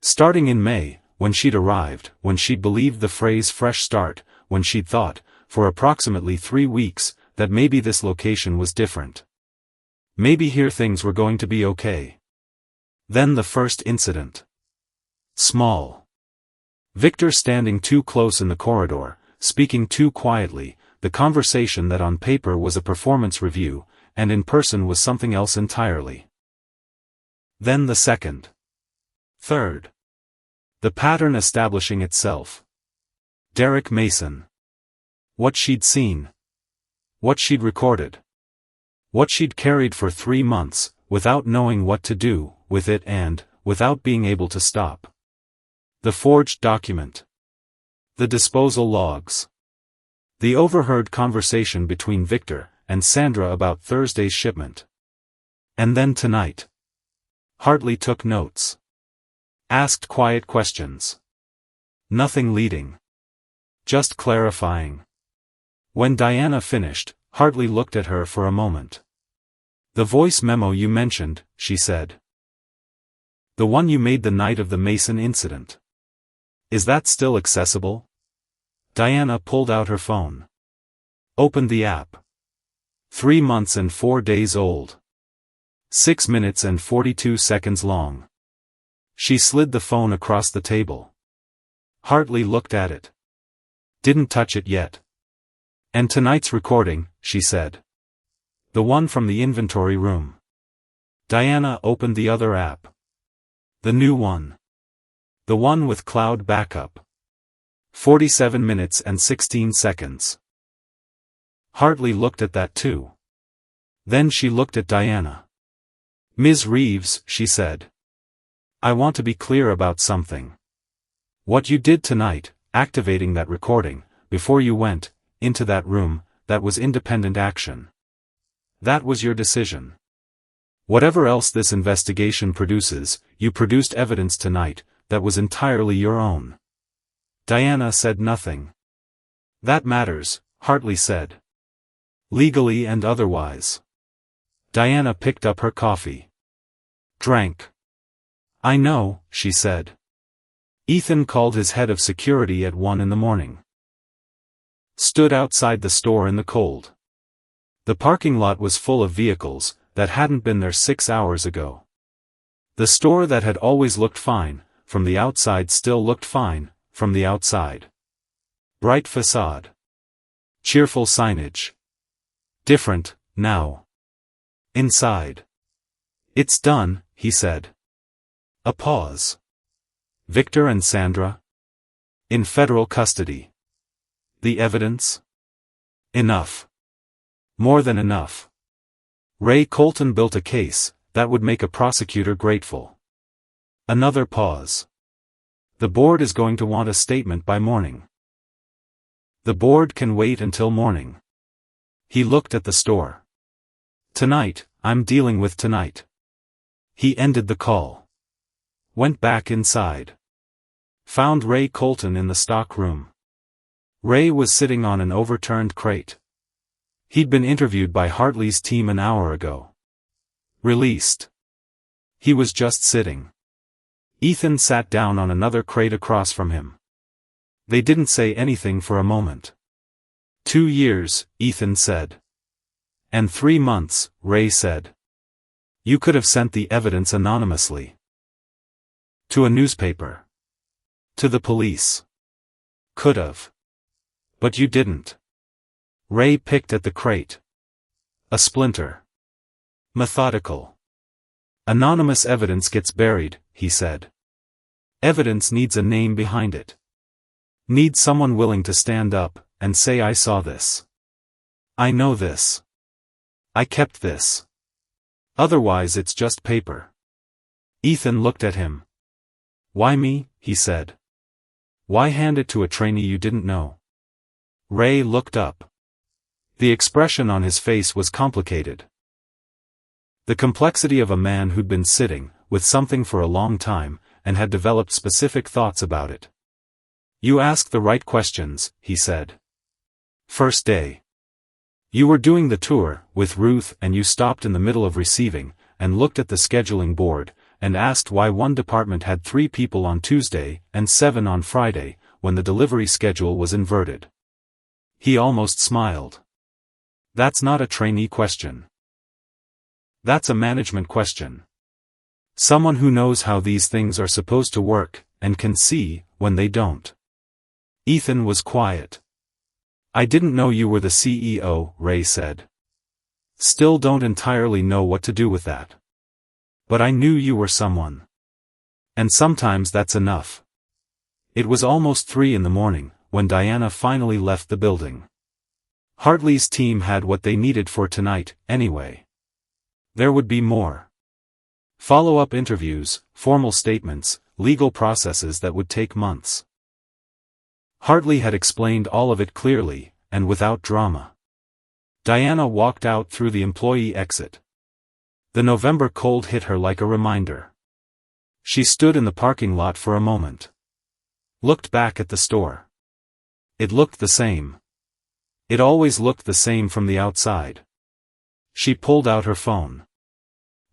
Starting in May, when she'd arrived, when she'd believed the phrase fresh start, when she'd thought, for approximately 3 weeks, that maybe this location was different. Maybe here things were going to be okay. Then the first incident. Small. Victor standing too close in the corridor, speaking too quietly, the conversation that on paper was a performance review, and in person was something else entirely. Then the second. Third. The pattern establishing itself. Derek Mason. What she'd seen. What she'd recorded. What she'd carried for 3 months, without knowing what to do with it and, without being able to stop. The forged document. The disposal logs. The overheard conversation between Victor and Sandra about Thursday's shipment. And then tonight. Hartley took notes. Asked quiet questions. Nothing leading. Just clarifying. When Diana finished, Hartley looked at her for a moment. "The voice memo you mentioned," she said. "The one you made the night of the Mason incident. Is that still accessible?" Diana pulled out her phone. Opened the app. 3 months and 4 days old. 6 minutes and 42 seconds long. She slid the phone across the table. Hartley looked at it. Didn't touch it yet. "And tonight's recording," she said. "The one from the inventory room." Diana opened the other app. "The new one. The one with cloud backup. 47 minutes and 16 seconds. Hartley looked at that too. Then she looked at Diana. "Ms. Reeves," she said. "I want to be clear about something. What you did tonight, activating that recording, before you went into that room, that was independent action. That was your decision. Whatever else this investigation produces, you produced evidence tonight, that was entirely your own." Diana said nothing. "That matters," Hartley said. "Legally and otherwise." Diana picked up her coffee. Drank. "I know," she said. "Ethan called his head of security at 1 in the morning. Stood outside the store in the cold. The parking lot was full of vehicles that hadn't been there 6 hours ago. The store that had always looked fine, from the outside still looked fine, from the outside. Bright facade. Cheerful signage. Different, now. Inside. "It's done," he said. A pause. "Victor and Sandra?" In federal custody. The evidence? Enough. More than enough. Ray Colton built a case that would make a prosecutor grateful. Another pause. The board is going to want a statement by morning. The board can wait until morning. He looked at the store. Tonight, I'm dealing with tonight. He ended the call. Went back inside. Found Ray Colton in the stock room. Ray was sitting on an overturned crate. He'd been interviewed by Hartley's team an hour ago. Released. He was just sitting. Ethan sat down on another crate across from him. They didn't say anything for a moment. 2 years, Ethan said. And 3 months, Ray said. You could have sent the evidence anonymously. To a newspaper. To the police. Could have. But you didn't. Ray picked at the crate. A splinter. Methodical. Anonymous evidence gets buried, he said. Evidence needs a name behind it. Needs someone willing to stand up and say I saw this. I know this. I kept this. Otherwise it's just paper. Ethan looked at him. Why me? He said. Why hand it to a trainee you didn't know? Ray looked up. The expression on his face was complicated. The complexity of a man who'd been sitting with something for a long time and had developed specific thoughts about it. You asked the right questions, he said. First day. You were doing the tour with Ruth and you stopped in the middle of receiving and looked at the scheduling board and asked why one department had 3 people on Tuesday and 7 on Friday when the delivery schedule was inverted. He almost smiled. That's not a trainee question. That's a management question. Someone who knows how these things are supposed to work and can see when they don't. Ethan was quiet. I didn't know you were the CEO, Ray said. Still don't entirely know what to do with that. But I knew you were someone. And sometimes that's enough. It was almost 3 in the morning when Diana finally left the building. Hartley's team had what they needed for tonight, anyway. There would be more. Follow-up interviews, formal statements, legal processes that would take months. Hartley had explained all of it clearly, and without drama. Diana walked out through the employee exit. The November cold hit her like a reminder. She stood in the parking lot for a moment. Looked back at the store. It looked the same. It always looked the same from the outside. She pulled out her phone.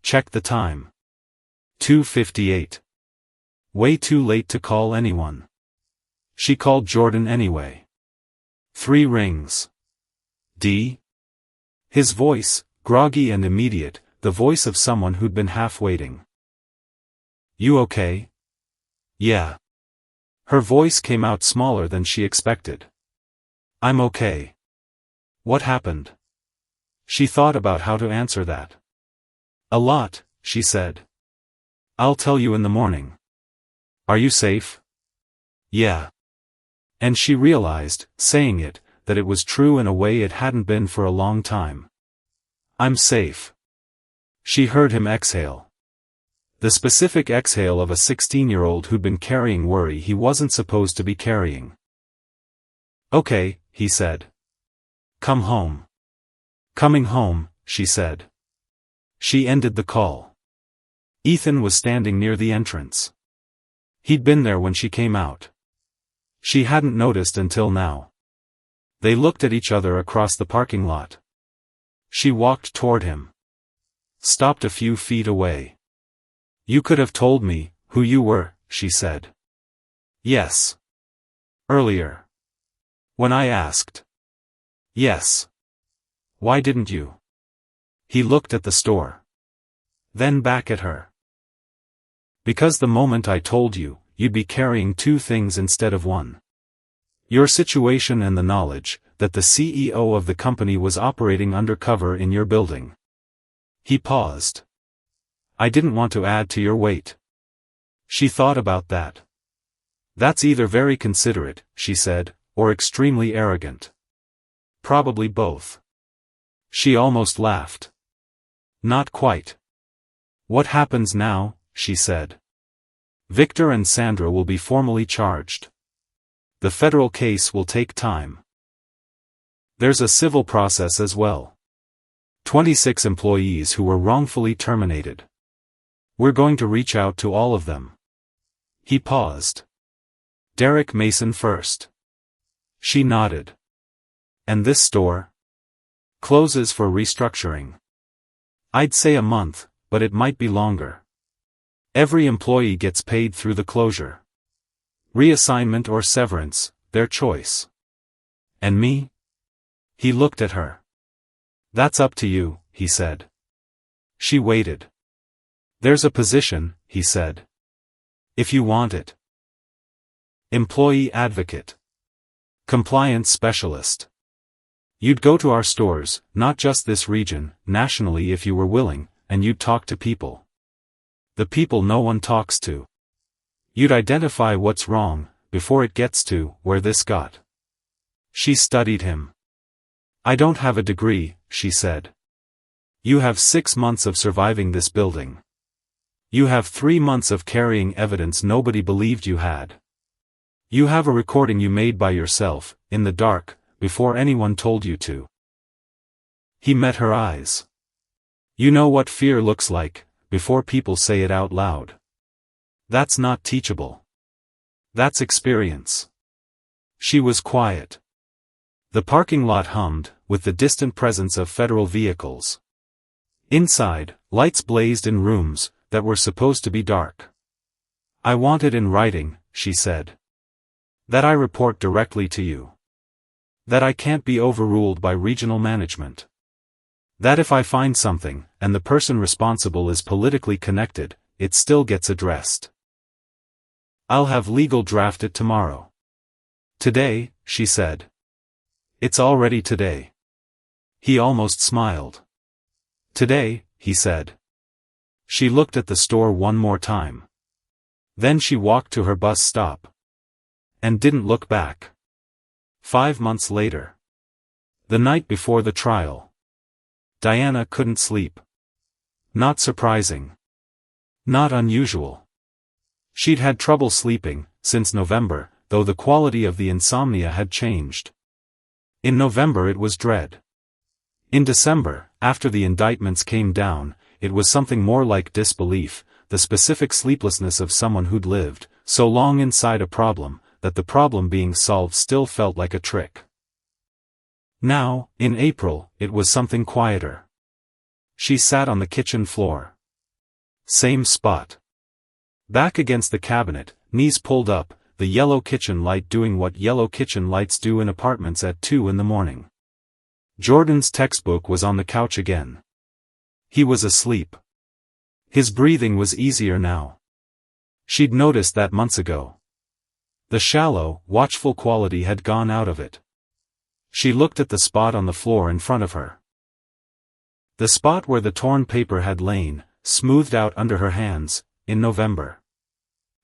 Checked the time. 2:58. Way too late to call anyone. She called Jordan anyway. 3 rings. D? His voice, groggy and immediate, the voice of someone who'd been half waiting. You okay? Yeah. Her voice came out smaller than she expected. I'm okay. What happened? She thought about how to answer that. A lot, she said. I'll tell you in the morning. Are you safe? Yeah. And she realized, saying it, that it was true in a way it hadn't been for a long time. I'm safe. She heard him exhale. The specific exhale of a 16-year-old who'd been carrying worry he wasn't supposed to be carrying. Okay, he said. Come home. Coming home, she said. She ended the call. Ethan was standing near the entrance. He'd been there when she came out. She hadn't noticed until now. They looked at each other across the parking lot. She walked toward him. Stopped a few feet away. You could have told me who you were, she said. Yes. Earlier. When I asked. Yes. Why didn't you? He looked at the store. Then back at her. Because the moment I told you, you'd be carrying 2 things instead of 1. Your situation and the knowledge that the CEO of the company was operating undercover in your building. He paused. I didn't want to add to your weight. She thought about that. That's either very considerate, she said, or extremely arrogant. Probably both. She almost laughed. Not quite. What happens now, she said. Victor and Sandra will be formally charged. The federal case will take time. There's a civil process as well. 26 employees who were wrongfully terminated. We're going to reach out to all of them. He paused. Derek Mason first. She nodded. And this store? Closes for restructuring. I'd say a month, but it might be longer. Every employee gets paid through the closure. Reassignment or severance, their choice. And me? He looked at her. That's up to you, he said. She waited. There's a position, he said. If you want it. Employee advocate. Compliance specialist. You'd go to our stores, not just this region, nationally if you were willing, and you'd talk to people. The people no one talks to. You'd identify what's wrong, before it gets to where this got. She studied him. I don't have a degree, she said. You have 6 months of surviving this building. You have 3 months of carrying evidence nobody believed you had. You have a recording you made by yourself, in the dark, before anyone told you to. He met her eyes. You know what fear looks like, before people say it out loud. That's not teachable. That's experience. She was quiet. The parking lot hummed, with the distant presence of federal vehicles. Inside, lights blazed in rooms that were supposed to be dark. I want it in writing, she said. That I report directly to you. That I can't be overruled by regional management. That if I find something, and the person responsible is politically connected, it still gets addressed. I'll have legal draft it tomorrow. Today, she said. It's already today. He almost smiled. Today, he said. She looked at the store one more time. Then she walked to her bus stop. And didn't look back. 5 months later. The night before the trial. Diana couldn't sleep. Not surprising. Not unusual. She'd had trouble sleeping, since November, though the quality of the insomnia had changed. In November it was dread. In December, after the indictments came down, it was something more like disbelief, the specific sleeplessness of someone who'd lived so long inside a problem, that the problem being solved still felt like a trick. Now, in April, it was something quieter. She sat on the kitchen floor. Same spot. Back against the cabinet, knees pulled up, the yellow kitchen light doing what yellow kitchen lights do in apartments at 2 in the morning. Jordan's textbook was on the couch again. He was asleep. His breathing was easier now. She'd noticed that months ago. The shallow, watchful quality had gone out of it. She looked at the spot on the floor in front of her. The spot where the torn paper had lain, smoothed out under her hands, in November.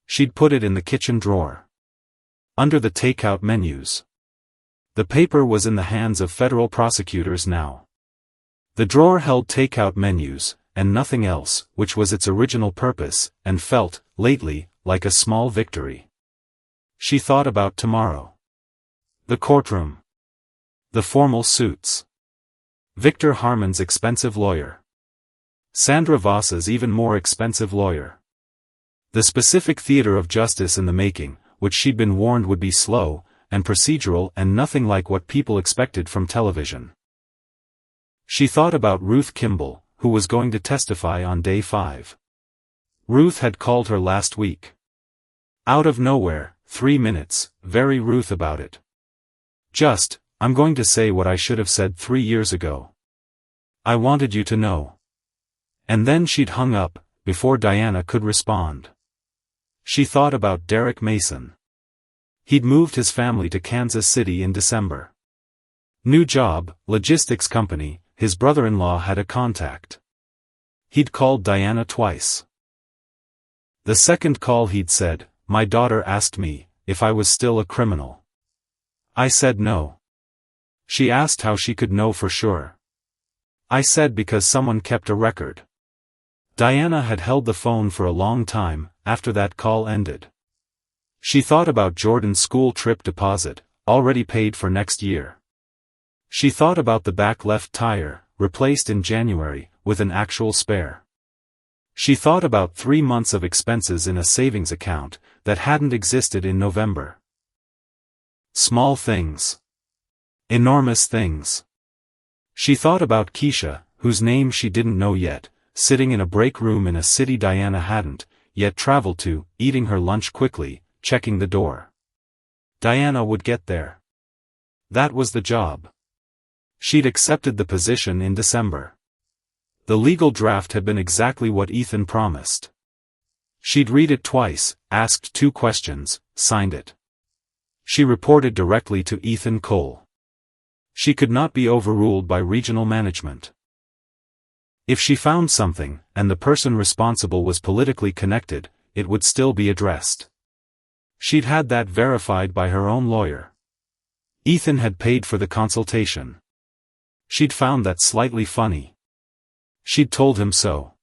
She'd put it in the kitchen drawer. Under the takeout menus. The paper was in the hands of federal prosecutors now. The drawer held takeout menus, and nothing else, which was its original purpose, and felt, lately, like a small victory. She thought about tomorrow. The courtroom. The formal suits. Victor Harmon's expensive lawyer. Sandra Voss's even more expensive lawyer. The specific theater of justice in the making, which she'd been warned would be slow, and procedural and nothing like what people expected from television. She thought about Ruth Kimball, who was going to testify on day 5. Ruth had called her last week. Out of nowhere, 3 minutes, very Ruth about it. Just, I'm going to say what I should have said 3 years ago. I wanted you to know. And then she'd hung up, before Diana could respond. She thought about Derek Mason. He'd moved his family to Kansas City in December. New job, logistics company, his brother-in-law had a contact. He'd called Diana twice. The second call he'd said, my daughter asked me, if I was still a criminal. I said no. She asked how she could know for sure. I said because someone kept a record. Diana had held the phone for a long time, after that call ended. She thought about Jordan's school trip deposit, already paid for next year. She thought about the back left tire, replaced in January, with an actual spare. She thought about 3 months of expenses in a savings account, that hadn't existed in November. Small things. Enormous things. She thought about Keisha, whose name she didn't know yet, sitting in a break room in a city Diana hadn't yet traveled to, eating her lunch quickly, checking the door. Diana would get there. That was the job. She'd accepted the position in December. The legal draft had been exactly what Ethan promised. She'd read it twice, asked 2 questions, signed it. She reported directly to Ethan Cole. She could not be overruled by regional management. If she found something, and the person responsible was politically connected, it would still be addressed. She'd had that verified by her own lawyer. Ethan had paid for the consultation. She'd found that slightly funny. She'd told him so.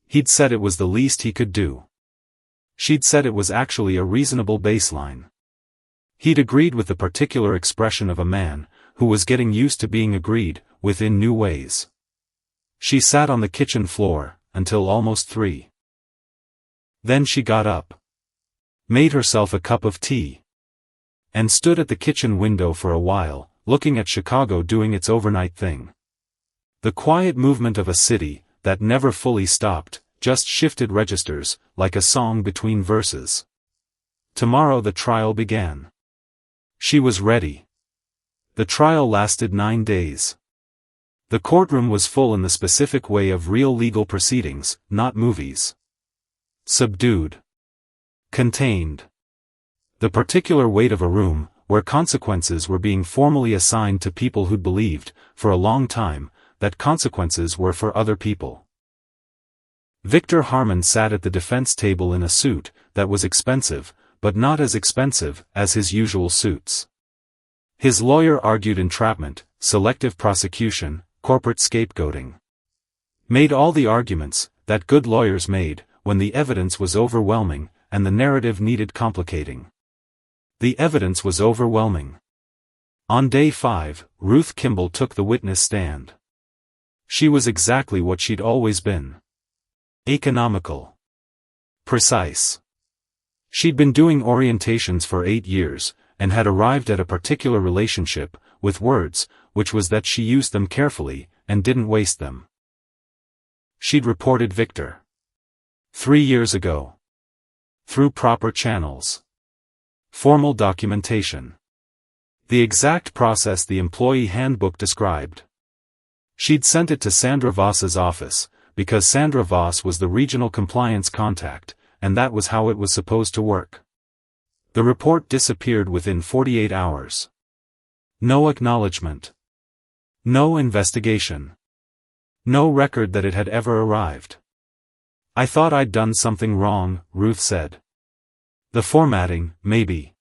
He'd said it was the least he could do. She'd said it was actually a reasonable baseline. He'd agreed with the particular expression of a man who was getting used to being agreed with in new ways. She sat on the kitchen floor until almost 3. Then she got up, made herself a cup of tea, and stood at the kitchen window for a while, looking at Chicago doing its overnight thing. The quiet movement of a city that never fully stopped, just shifted registers, like a song between verses. Tomorrow the trial began. She was ready. The trial lasted 9 days. The courtroom was full in the specific way of real legal proceedings, not movies. Subdued. Contained. The particular weight of a room, where consequences were being formally assigned to people who'd believed, for a long time, that consequences were for other people. Victor Harmon sat at the defense table in a suit that was expensive, but not as expensive as his usual suits. His lawyer argued entrapment, selective prosecution, corporate scapegoating. Made all the arguments that good lawyers made when the evidence was overwhelming and the narrative needed complicating. The evidence was overwhelming. On day 5, Ruth Kimball took the witness stand. She was exactly what she'd always been. Economical. Precise. She'd been doing orientations for 8 years, and had arrived at a particular relationship with words, which was that she used them carefully, and didn't waste them. She'd reported Victor 3 years ago. Through proper channels. Formal documentation. The exact process the employee handbook described. She'd sent it to Sandra Voss's office, because Sandra Voss was the regional compliance contact, and that was how it was supposed to work. The report disappeared within 48 hours. No acknowledgement. No investigation. No record that it had ever arrived. I thought I'd done something wrong, Ruth said. The formatting, maybe.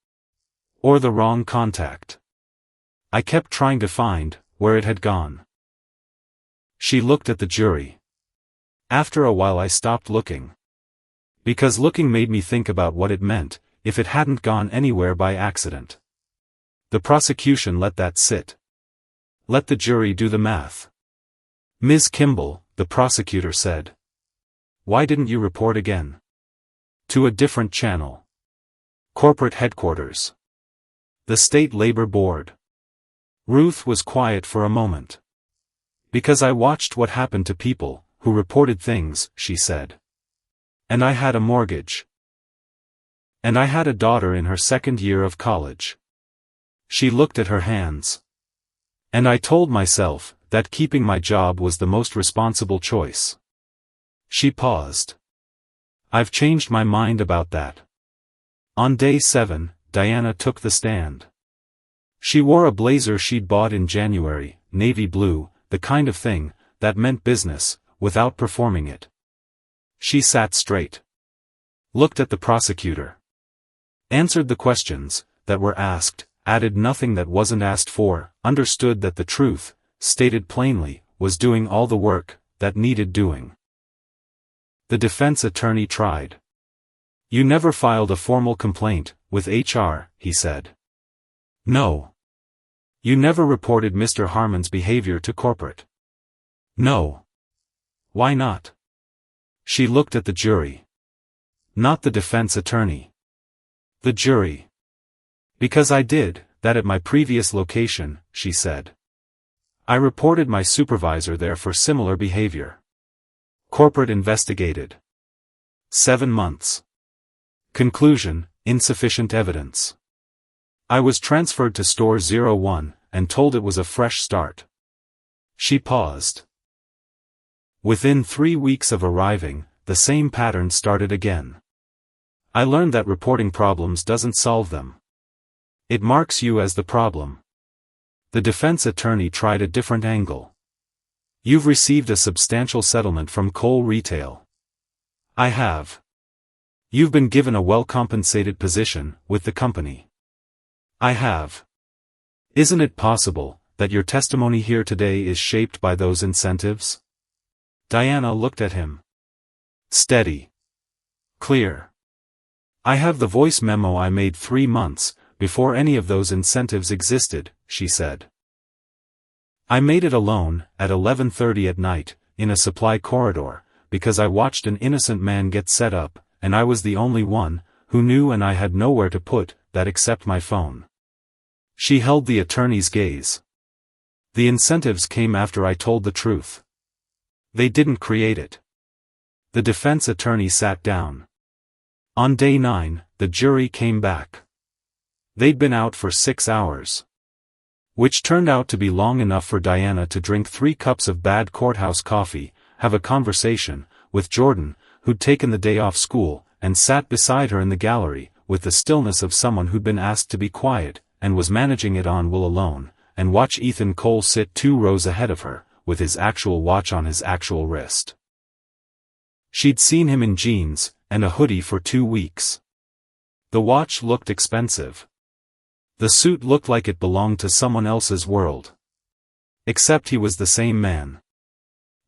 Or the wrong contact. I kept trying to find where it had gone. She looked at the jury. After a while I stopped looking. Because looking made me think about what it meant, if it hadn't gone anywhere by accident. The prosecution let that sit. Let the jury do the math. Ms. Kimball, the prosecutor said. Why didn't you report again? To a different channel. Corporate headquarters. The State Labor Board. Ruth was quiet for a moment. Because I watched what happened to people who reported things, she said. And I had a mortgage. And I had a daughter in her 2nd year of college. She looked at her hands. And I told myself that keeping my job was the most responsible choice. She paused. I've changed my mind about that. On day 7, Diana took the stand. She wore a blazer she'd bought in January, navy blue, the kind of thing that meant business, without performing it. She sat straight. Looked at the prosecutor. Answered the questions that were asked, added nothing that wasn't asked for, understood that the truth, stated plainly, was doing all the work that needed doing. The defense attorney tried. "You never filed a formal complaint with HR," he said. "No." "You never reported Mr. Harmon's behavior to corporate." "No." "Why not?" She looked at the jury. Not the defense attorney. The jury. "Because I did that at my previous location," she said. "I reported my supervisor there for similar behavior. Corporate investigated. 7 months. Conclusion, insufficient evidence. I was transferred to Store 01, and told it was a fresh start." She paused. "Within 3 weeks of arriving, the same pattern started again. I learned that reporting problems doesn't solve them. It marks you as the problem." The defense attorney tried a different angle. "You've received a substantial settlement from coal retail." "I have." "You've been given a well-compensated position with the company." "I have." "Isn't it possible that your testimony here today is shaped by those incentives?" Diana looked at him. Steady. Clear. "I have the voice memo I made 3 months before any of those incentives existed," she said. "I made it alone, at 11:30 at night, in a supply corridor, because I watched an innocent man get set up, and I was the only one who knew, and I had nowhere to put that except my phone." She held the attorney's gaze. "The incentives came after I told the truth. They didn't create it." The defense attorney sat down. On day 9, the jury came back. They'd been out for 6 hours. Which turned out to be long enough for Diana to drink 3 cups of bad courthouse coffee, have a conversation with Jordan, who'd taken the day off school, and sat beside her in the gallery, with the stillness of someone who'd been asked to be quiet, and was managing it on will alone, and watch Ethan Cole sit 2 rows ahead of her, with his actual watch on his actual wrist. She'd seen him in jeans and a hoodie for 2 weeks. The watch looked expensive. The suit looked like it belonged to someone else's world. Except he was the same man.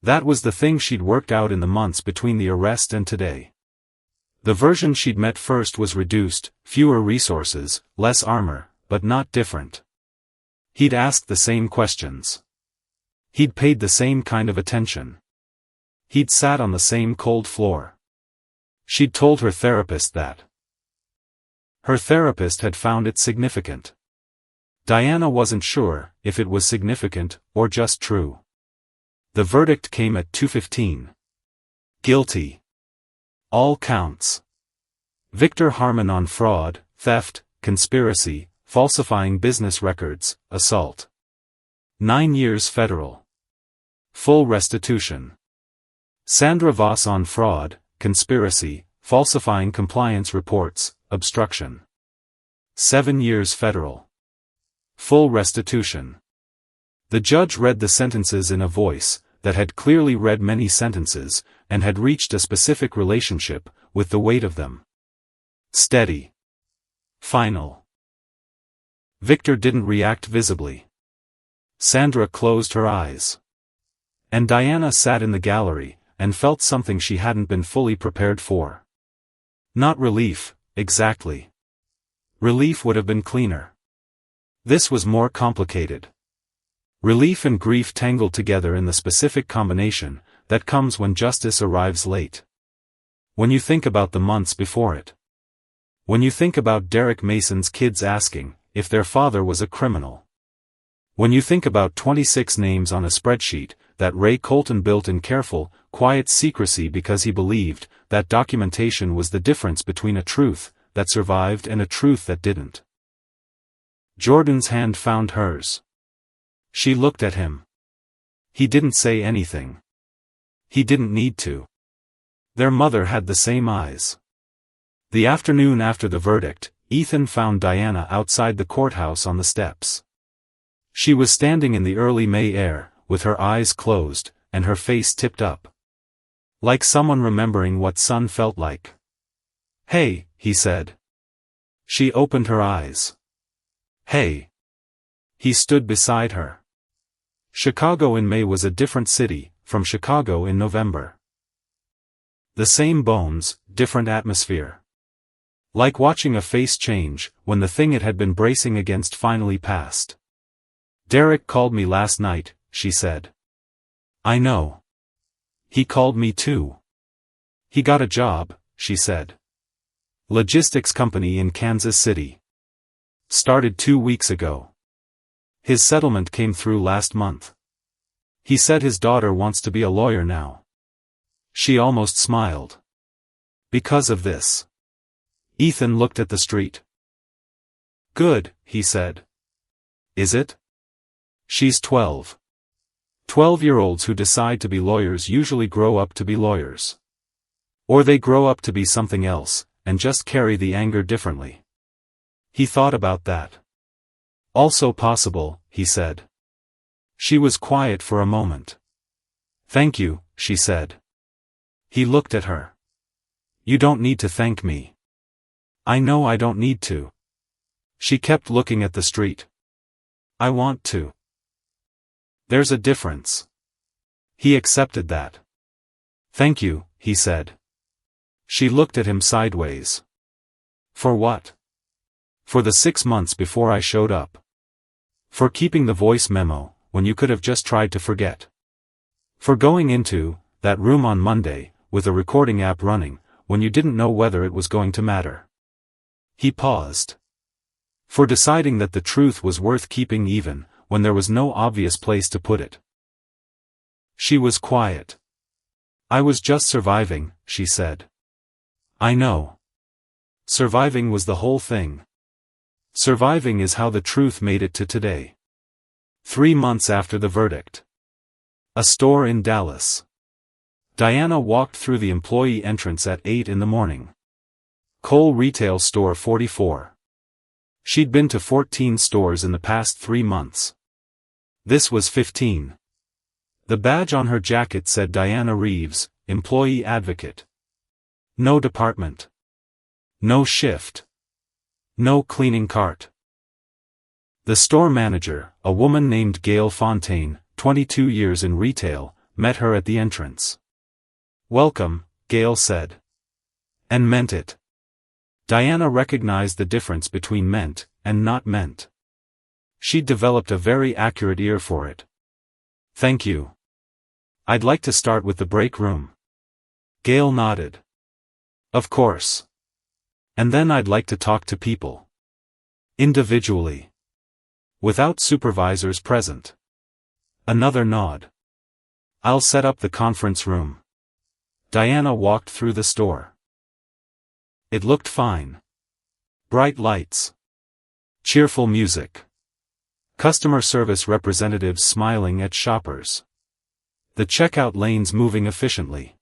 That was the thing she'd worked out in the months between the arrest and today. The version she'd met first was reduced, fewer resources, less armor, but not different. He'd asked the same questions. He'd paid the same kind of attention. He'd sat on the same cold floor. She'd told her therapist that. Her therapist had found it significant. Diana wasn't sure if it was significant or just true. The verdict came at 2:15. Guilty. All counts. Victor Harmon on fraud, theft, conspiracy, falsifying business records, assault. 9 years federal. Full restitution. Sandra Voss on fraud, conspiracy, falsifying compliance reports, obstruction. 7 years federal. Full restitution. The judge read the sentences in a voice that had clearly read many sentences, and had reached a specific relationship with the weight of them. Steady. Final. Victor didn't react visibly. Sandra closed her eyes. And Diana sat in the gallery, and felt something she hadn't been fully prepared for. Not relief, exactly. Relief would have been cleaner. This was more complicated. Relief and grief tangled together in the specific combination that comes when justice arrives late. When you think about the months before it. When you think about Derek Mason's kids asking if their father was a criminal. When you think about 26 names on a spreadsheet that Ray Colton built in careful, quiet secrecy because he believed that documentation was the difference between a truth that survived and a truth that didn't. Jordan's hand found hers. She looked at him. He didn't say anything. He didn't need to. Their mother had the same eyes. The afternoon after the verdict, Ethan found Diana outside the courthouse on the steps. She was standing in the early May air, with her eyes closed, and her face tipped up. Like someone remembering what sun felt like. "Hey," he said. She opened her eyes. Hey. He stood beside her. Chicago in May was a different city from Chicago in November. The same bones, different atmosphere. Like watching a face change when the thing it had been bracing against finally passed. Derek called me last night, she said. I know. He called me too. He got a job, she said. Logistics company in Kansas City. Started 2 weeks ago. His settlement came through last month. He said his daughter wants to be a lawyer now. She almost smiled. Because of this. Ethan looked at the street. Good, he said. Is it? She's 12. 12-year-olds who decide to be lawyers usually grow up to be lawyers. Or they grow up to be something else, and just carry the anger differently. He thought about that. Also possible, he said. She was quiet for a moment. Thank you, she said. He looked at her. You don't need to thank me. I know I don't need to. She kept looking at the street. I want to. There's a difference. He accepted that. Thank you, he said. She looked at him sideways. For what? For the 6 months before I showed up. For keeping the voice memo, when you could have just tried to forget. For going into that room on Monday, with a recording app running, when you didn't know whether it was going to matter. He paused. For deciding that the truth was worth keeping even, when there was no obvious place to put it. She was quiet. I was just surviving, she said. I know. Surviving was the whole thing. Surviving is how the truth made it to today. 3 months after the verdict. A store in Dallas. Diana walked through the employee entrance at 8 in the morning. Cole Retail Store 44. She'd been to 14 stores in the past 3 months. This was 15. The badge on her jacket said Diana Reeves, Employee Advocate. No department. No shift. No cleaning cart. The store manager, a woman named Gail Fontaine, 22 years in retail, met her at the entrance. Welcome, Gail said. And meant it. Diana recognized the difference between meant and not meant. She'd developed a very accurate ear for it. Thank you. I'd like to start with the break room. Gail nodded. Of course. And then I'd like to talk to people. Individually. Without supervisors present. Another nod. I'll set up the conference room. Diana walked through the store. It looked fine. Bright lights. Cheerful music. Customer service representatives smiling at shoppers. The checkout lanes moving efficiently.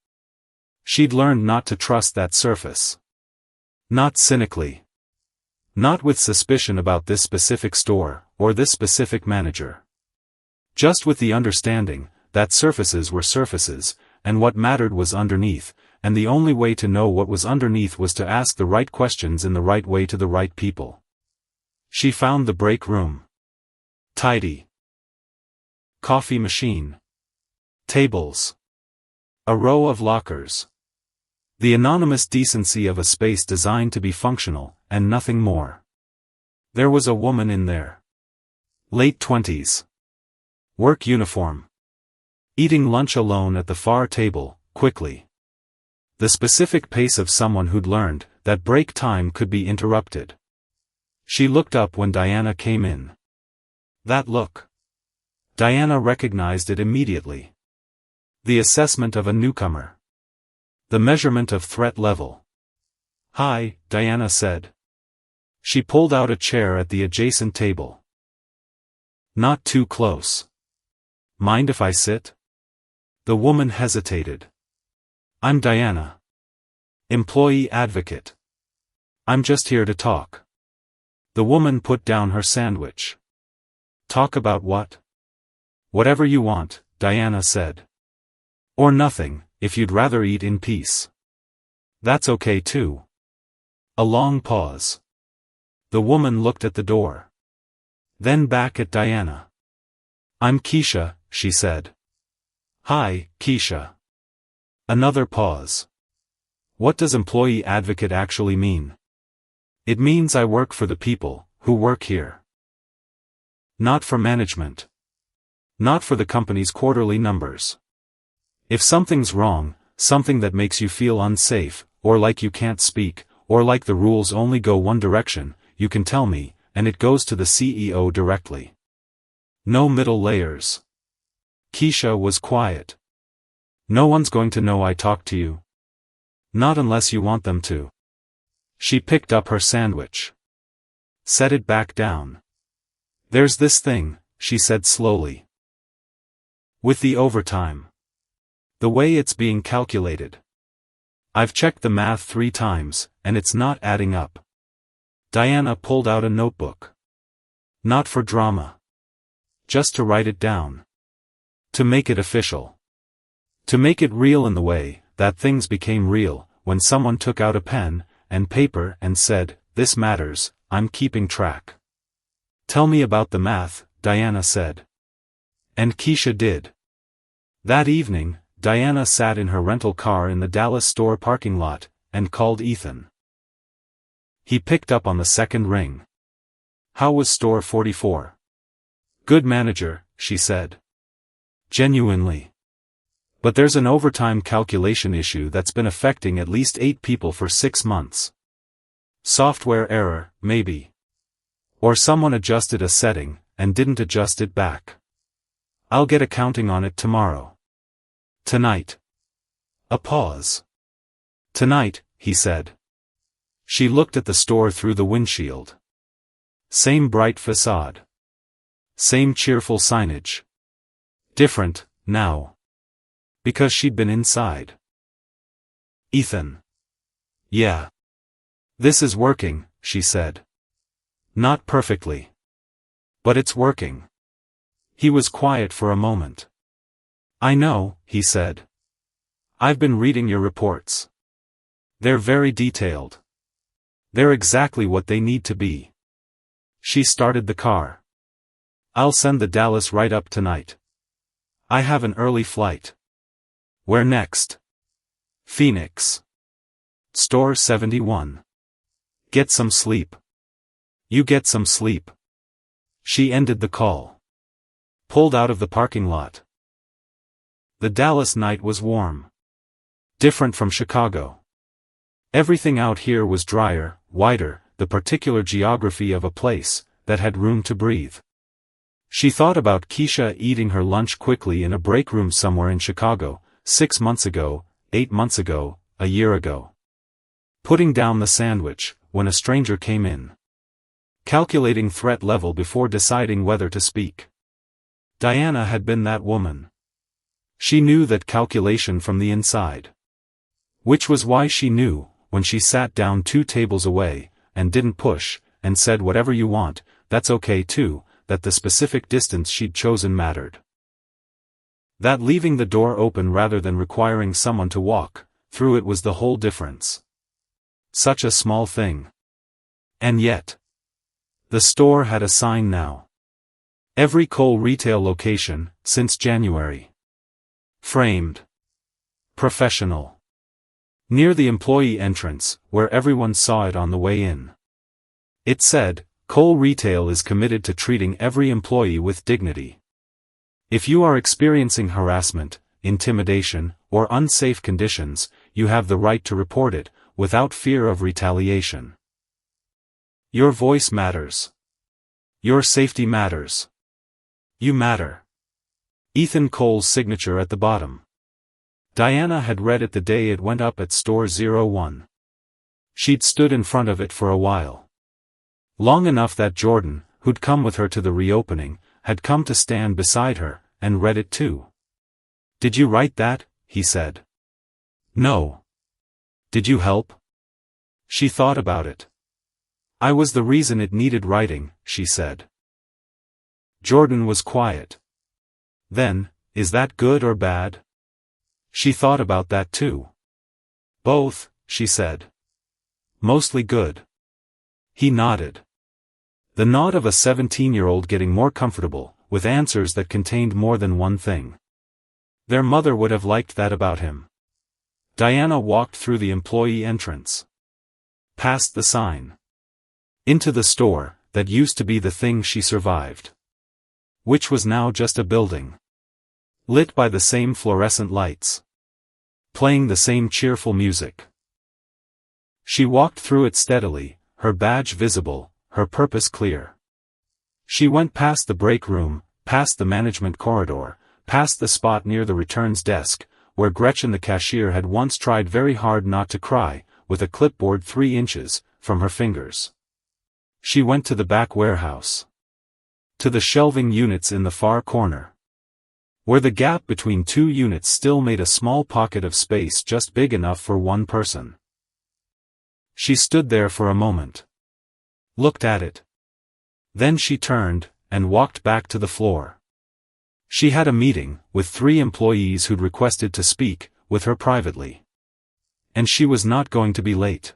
She'd learned not to trust that surface. Not cynically. Not with suspicion about this specific store, or this specific manager. Just with the understanding that surfaces were surfaces, and what mattered was underneath, and the only way to know what was underneath was to ask the right questions in the right way to the right people. She found the break room. Tidy. Coffee machine. Tables. A row of lockers. The anonymous decency of a space designed to be functional, and nothing more. There was a woman in there. Late 20s. Work uniform. Eating lunch alone at the far table, quickly. The specific pace of someone who'd learned that break time could be interrupted. She looked up when Diana came in. That look. Diana recognized it immediately. The assessment of a newcomer. The measurement of threat level. Hi, Diana said. She pulled out a chair at the adjacent table. Not too close. Mind if I sit? The woman hesitated. I'm Diana. Employee advocate. I'm just here to talk. The woman put down her sandwich. Talk about what? Whatever you want, Diana said. Or nothing, if you'd rather eat in peace. That's okay too. A long pause. The woman looked at the door. Then back at Diana. "I'm Keisha," she said. "Hi, Keisha." Another pause. "What does employee advocate actually mean?" "It means I work for the people who work here. Not for management. Not for the company's quarterly numbers. If something's wrong, something that makes you feel unsafe, or like you can't speak, or like the rules only go one direction, you can tell me, and it goes to the CEO directly. No middle layers." Keisha was quiet. "No one's going to know I talked to you. Not unless you want them to." She picked up her sandwich. Set it back down. "There's this thing," she said slowly. "With the overtime. The way it's being calculated. I've checked the math 3 times, and it's not adding up." Diana pulled out a notebook. "Not for drama. Just to write it down. To make it official. To make it real in the way that things became real, when someone took out a pen and paper and said, 'This matters, I'm keeping track.'" "Tell me about the math," Diana said. And Keisha did. That evening, Diana sat in her rental car in the Dallas store parking lot, and called Ethan. He picked up on the second ring. "How was store 44? "Good, manager," she said. "Genuinely. But there's an overtime calculation issue that's been affecting at least 8 people for 6 months. Software error, maybe. Or someone adjusted a setting, and didn't adjust it back. I'll get accounting on it tomorrow. Tonight." A pause. "Tonight," he said. She looked at the store through the windshield. Same bright facade. Same cheerful signage. Different, now. Because she'd been inside. "Ethan." "Yeah. This is working," she said. "Not perfectly. But it's working." He was quiet for a moment. "I know," he said. "I've been reading your reports. They're very detailed. They're exactly what they need to be." She started the car. "I'll send the Dallas write-up tonight. I have an early flight." "Where next?" "Phoenix. Store 71. Get some sleep." "You get some sleep." She ended the call. Pulled out of the parking lot. The Dallas night was warm. Different from Chicago. Everything out here was drier, wider, the particular geography of a place that had room to breathe. She thought about Keisha eating her lunch quickly in a break room somewhere in Chicago, 6 months ago, 8 months ago, a year ago. Putting down the sandwich, when a stranger came in. Calculating threat level before deciding whether to speak. Diana had been that woman. She knew that calculation from the inside. Which was why she knew, when she sat down 2 tables away, and didn't push, and said whatever you want, that's okay too, that the specific distance she'd chosen mattered. That leaving the door open rather than requiring someone to walk through it was the whole difference. Such a small thing. And yet. The store had a sign now. Every Cole retail location, since January. Framed. Professional. Near the employee entrance, where everyone saw it on the way in. It said, Cole Retail is committed to treating every employee with dignity. If you are experiencing harassment, intimidation, or unsafe conditions, you have the right to report it, without fear of retaliation. Your voice matters. Your safety matters. You matter. Ethan Cole's signature at the bottom. Diana had read it the day it went up at Store 01. She'd stood in front of it for a while. Long enough that Jordan, who'd come with her to the reopening, had come to stand beside her, and read it too. "Did you write that?" he said. "No." "Did you help?" She thought about it. "I was the reason it needed writing," she said. Jordan was quiet. Then, is that good or bad? She thought about that too. "Both," she said. "Mostly good." He nodded. The nod of a 17-year-old getting more comfortable, with answers that contained more than one thing. Their mother would have liked that about him. Diana walked through the employee entrance. Past the sign. Into the store, that used to be the thing she survived. Which was now just a building. Lit by the same fluorescent lights. Playing the same cheerful music. She walked through it steadily, her badge visible, her purpose clear. She went past the break room, past the management corridor, past the spot near the returns desk, where Gretchen the cashier had once tried very hard not to cry, with a clipboard 3 inches from her fingers. She went to the back warehouse. To the shelving units in the far corner. Where the gap between 2 units still made a small pocket of space just big enough for one person. She stood there for a moment. Looked at it. Then she turned, and walked back to the floor. She had a meeting, with 3 employees who'd requested to speak with her privately. And she was not going to be late.